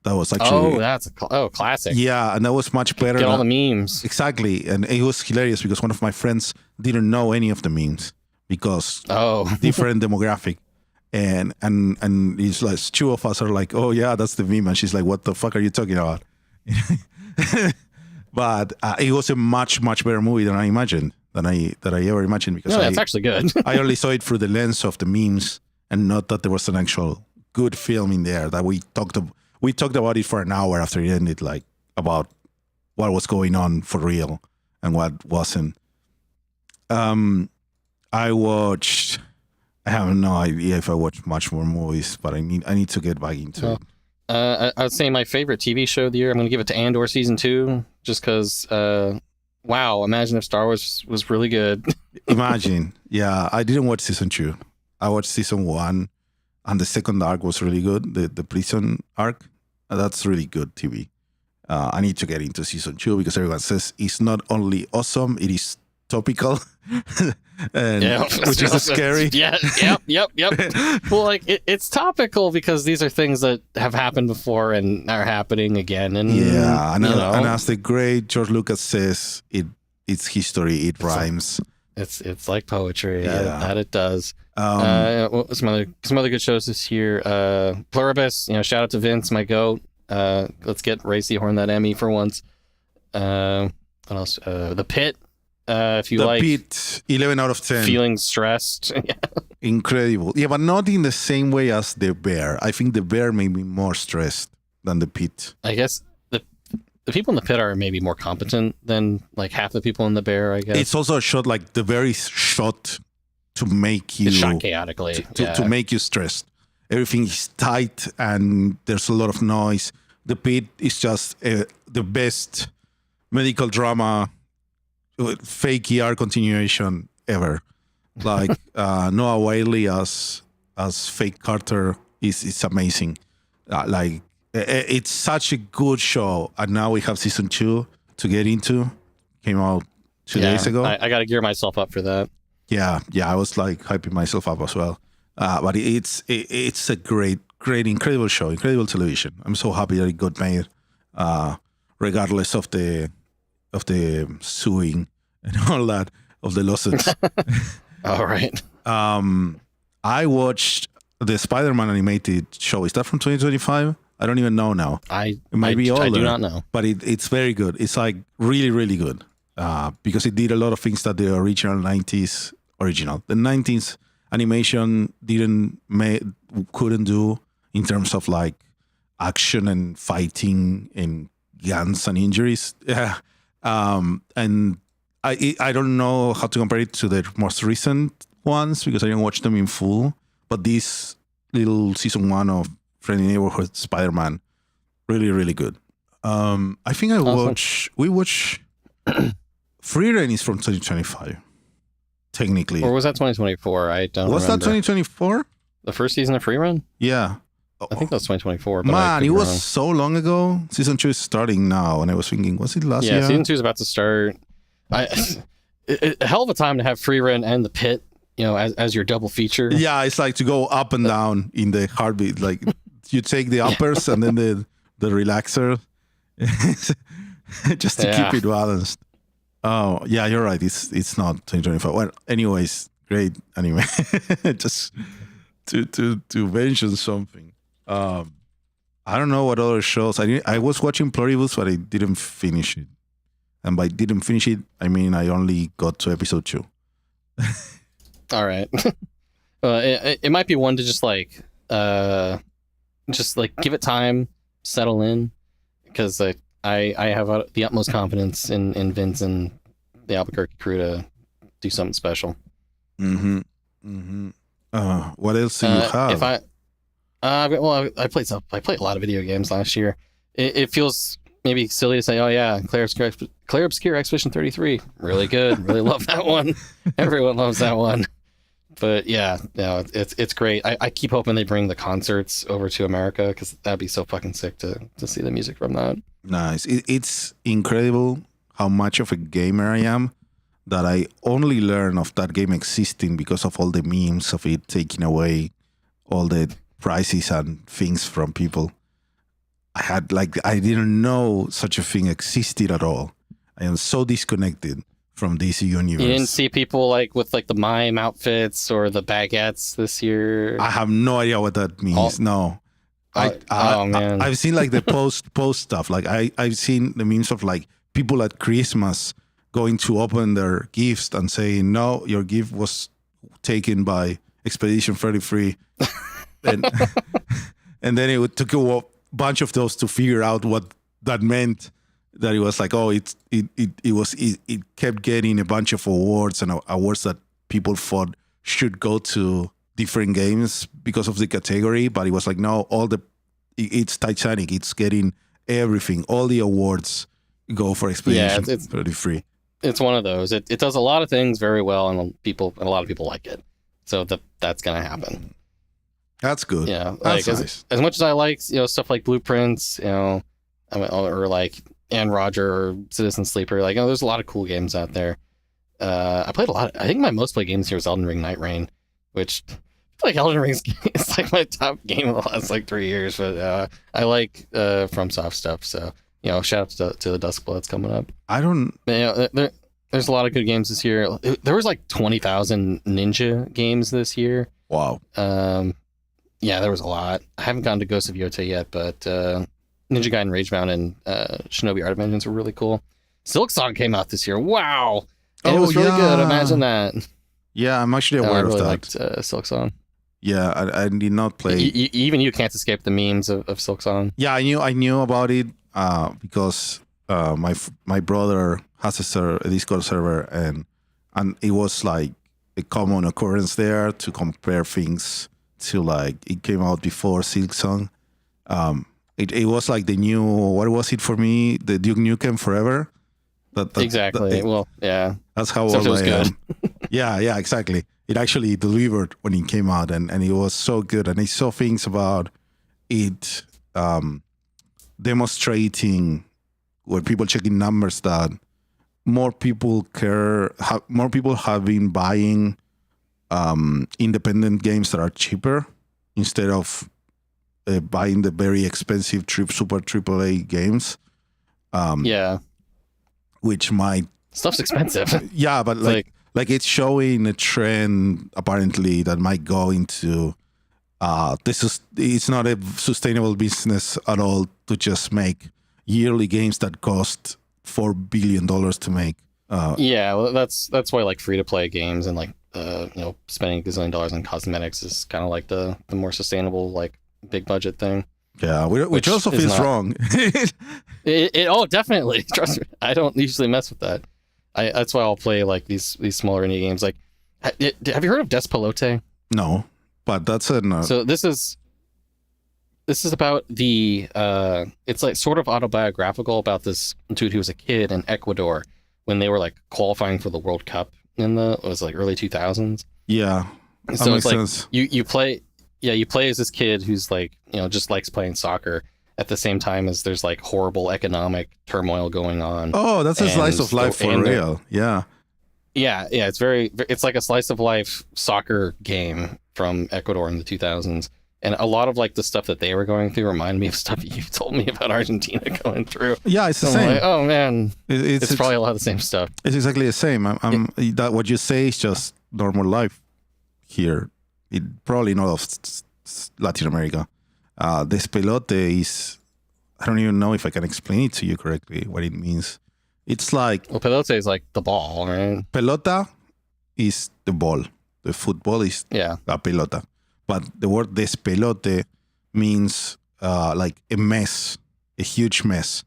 That was actually...
Oh, that's a classic.
Yeah, and that was much better.
Get all the memes.
Exactly. And it was hilarious because one of my friends didn't know any of the memes. Because different demographic, and it's like two of us are like, oh yeah, that's the meme, and she's like, what the fuck are you talking about? But it was a much better movie than I imagined, that I ever imagined, because
that's actually good.
I only saw it through the lens of the memes, and not that there was an actual good film in there. That we talked about it for an hour after it ended, like about what was going on for real and what wasn't. I have no idea if I watched much more movies, but I need to get back into it.
I would say my favorite TV show of the year, I'm going to give it to Andor Season 2, just because, wow, imagine if Star Wars was really good.
Imagine. Yeah, I didn't watch Season 2. I watched Season 1, and the second arc was really good, the prison arc. That's really good TV. I need to get into Season 2 because everyone says it's not only awesome, it is topical. Which is scary.
Yep. Well, like it's topical because these are things that have happened before and are happening again. And
and as the great George Lucas says, it's history. It rhymes.
It's like poetry.
Yeah.
That it does. Some other good shows this year. Pluribus. Shout out to Vince, my goat. Let's get Ray Seahorn that Emmy for once. What else? The Pitt. If you
the
like
Pitt, 11 out of 10.
feeling stressed.
Incredible. Yeah, but not in the same way as the Bear. I think the Bear may be more stressed than the Pitt.
I guess the people in the Pit are maybe more competent than like half the people in the Bear, I guess.
It's also a shot like the Bear is shot to make you...
It's shot chaotically.
To make you stressed. Everything is tight and there's a lot of noise. The Pit is just the best medical drama, fake ER continuation ever. Like Noah Wiley as Fake Carter is amazing. It's such a good show, and now we have season 2 to get into. Came out 2 days ago.
I got to gear myself up for that.
Yeah, I was like hyping myself up as well. But it's a great, incredible show, incredible television. I'm so happy that it got made, regardless of the suing and all that, of the lawsuits.
All right.
I watched the Spider-Man animated show. Is that from 2025? I don't even know now. It might be older.
I do not know.
But it's very good. It's like really, really good. Because it did a lot of things that the the 90s animation couldn't do in terms of like action and fighting and guns and injuries. Yeah. And I don't know how to compare it to the most recent ones because I didn't watch them in full. But this little season 1 of Friendly Neighborhood Spider-Man, really, really good. I think we watch Frieren is from 2025, technically.
Or was that 2024? I don't remember.
Was that 2024?
The first season of Frieren?
Yeah.
I think that was 2024. But
Man, it was so long ago. Season 2 is starting now, and I was thinking, was it last year?
Yeah, season 2 is about to start. A hell of a time to have Frieren and the Pit, as your double feature.
Yeah, it's like to go up and down in the heartbeat. Like you take the uppers and then the relaxer, just to keep it balanced. Oh, yeah, you're right. It's not 2025. Well, anyways, great anime. Just to mention something. I don't know what other shows. I was watching Pluribus, but I didn't finish it. And by didn't finish it, I mean I only got to episode 2.
All right. It might be one to just give it time, settle in, because I have the utmost confidence in Vince and the Albuquerque crew to do something special.
Mm-hmm. Mm-hmm. What else do you have?
I played a lot of video games last year. It feels maybe silly to say, oh yeah, Clair Obscur Expedition 33, really good, really love that one. Everyone loves that one. But yeah, no, it's great. I keep hoping they bring the concerts over to America because that'd be so fucking sick to see the music from that.
Nice. It's incredible how much of a gamer I am that I only learn of that game existing because of all the memes of it taking away all the prizes and things from people. I didn't know such a thing existed at all. I am so disconnected from this universe.
You didn't see people with the mime outfits or the baguettes this year?
I have no idea what that means. No.
Man.
I've seen the post stuff. I've seen the memes of people at Christmas going to open their gifts and saying, no, your gift was taken by Expedition 33. and then it took a bunch of those to figure out what that meant. That it was it kept getting a bunch of awards and awards that people thought should go to different games because of the category, but it was no, it's Titanic. It's getting everything. All the awards go for Expedition 33.
It's one of those. It does a lot of things very well, and a lot of people like it. So that's gonna happen.
That's good.
Yeah,
that's nice.
As much as I like stuff like Blueprints, or and Roger or Citizen Sleeper, there's a lot of cool games out there. I played a lot. I think my most played games here was Elden Ring Night Rain, which I feel like Elden Ring's it's my top game of the last 3 years. But I like FromSoft stuff, so shout out to the Duskbloods coming up.
I don't.
There's a lot of good games this year. There was like 20,000 Ninja games this year.
Wow.
Yeah, there was a lot. I haven't gotten to Ghost of Yota yet, but Ninja Gaiden Ragebound and Shinobi Art of Vengeance were really cool. Silksong came out this year. Wow. And it was really good. Imagine that.
Yeah, I'm actually aware
of that. I really
liked
Silksong.
Yeah, I did not play.
Even you can't escape the memes of Silksong.
Yeah, I knew about it because my brother has a Discord server, and it was like a common occurrence there to compare things to, like, it came out before Silksong. It was like the new, what was it for me? The Duke Nukem Forever.
Exactly. Well, yeah.
That's how old I am. Yeah, exactly. It actually delivered when it came out, and it was so good. And I saw things about it demonstrating, where people checking numbers, that more people more people have been buying independent games that are cheaper instead of buying the very expensive super AAA games.
Yeah.
Which might...
Stuff's expensive.
Yeah, but like it's showing a trend apparently that might go into it's not a sustainable business at all to just make yearly games that cost $4 billion to make.
Yeah, well, that's why like free to play games and like spending $1 gazillion on cosmetics is kind of like the more sustainable, like, big budget thing.
Yeah, which also feels wrong.
Oh, definitely. Trust me, I don't usually mess with that. That's why I'll play like these smaller indie games. Like, have you heard of Despelote?
No, but that's
So this is about the it's like sort of autobiographical about this dude who was a kid in Ecuador when they were like qualifying for the World Cup in it was like early 2000s.
Yeah,
so it's like sense. You play as this kid who's like, just likes playing soccer at the same time as there's like horrible economic turmoil going on.
Oh, that's a slice of life for real. Yeah.
Yeah. It's like a slice of life soccer game from Ecuador in the 2000s. And a lot of like the stuff that they were going through reminded me of stuff you've told me about Argentina going through.
Yeah, it's the same.
Like, oh man, it's probably a lot of the same stuff.
It's exactly the same. That what you say is just normal life here. It probably not of Latin America. Despelote is, I don't even know if I can explain it to you correctly what it means. It's like...
Well, pelote is like the ball, right?
Pelota is the ball. The football is la pelota. But the word despelote means like a mess, a huge mess.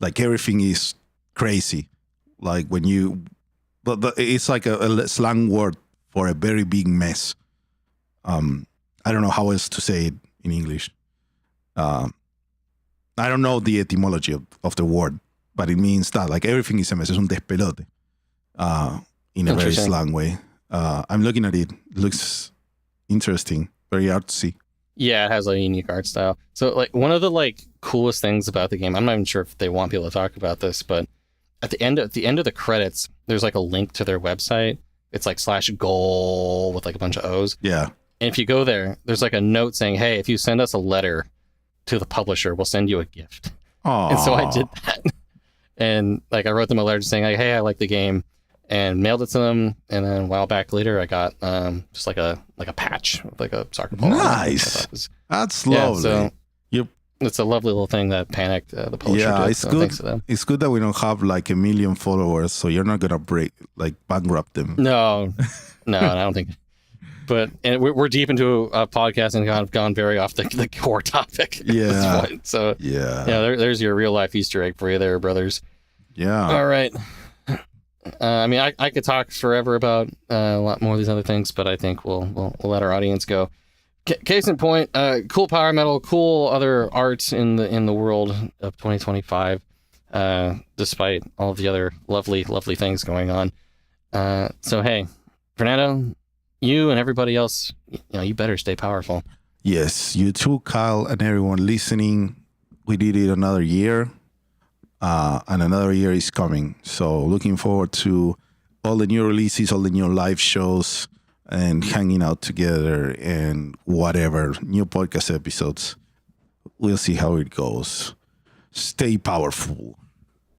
Like everything is crazy. Like when you... It's like a slang word for a very big mess. I don't know how else to say it in English. I don't know the etymology of the word, but it means that like everything is a mess. Es un despelote in a very slang way. I'm looking at it. It looks interesting, very artsy.
Yeah, it has a unique art style. So like one of the like coolest things about the game, I'm not even sure if they want people to talk about this, but at the end of the credits, there's like a link to their website. It's like /goal with like a bunch of O's.
Yeah.
And if you go there, there's like a note saying, hey, if you send us a letter to the publisher, we'll send you a gift.
Aww.
And so I did that. And like I wrote them a letter saying, like, hey, I like the game, and mailed it to them. And then a while back later, I got just like a patch, like a soccer ball.
Nice. That's lovely.
So it's a lovely little thing that Panicked, the publisher, did.
It's good. Thanks to them. It's good that we don't have like 1 million followers, so you're not gonna bankrupt them.
No, I don't think. But we're deep into a podcast and kind of gone very off the core topic at this point. So there's your real life Easter egg for you there, brothers.
Yeah.
All right. I mean, I could talk forever about a lot more of these other things, but I think we'll let our audience go. Case in point, cool power metal, cool other art in the world of 2025, despite all the other lovely things going on. So hey, Fernando, you and everybody else, you better stay powerful.
Yes, you too, Kyle, and everyone listening. We did it another year, and another year is coming. So looking forward to all the new releases, all the new live shows, and hanging out together and whatever, new podcast episodes. We'll see how it goes. Stay powerful.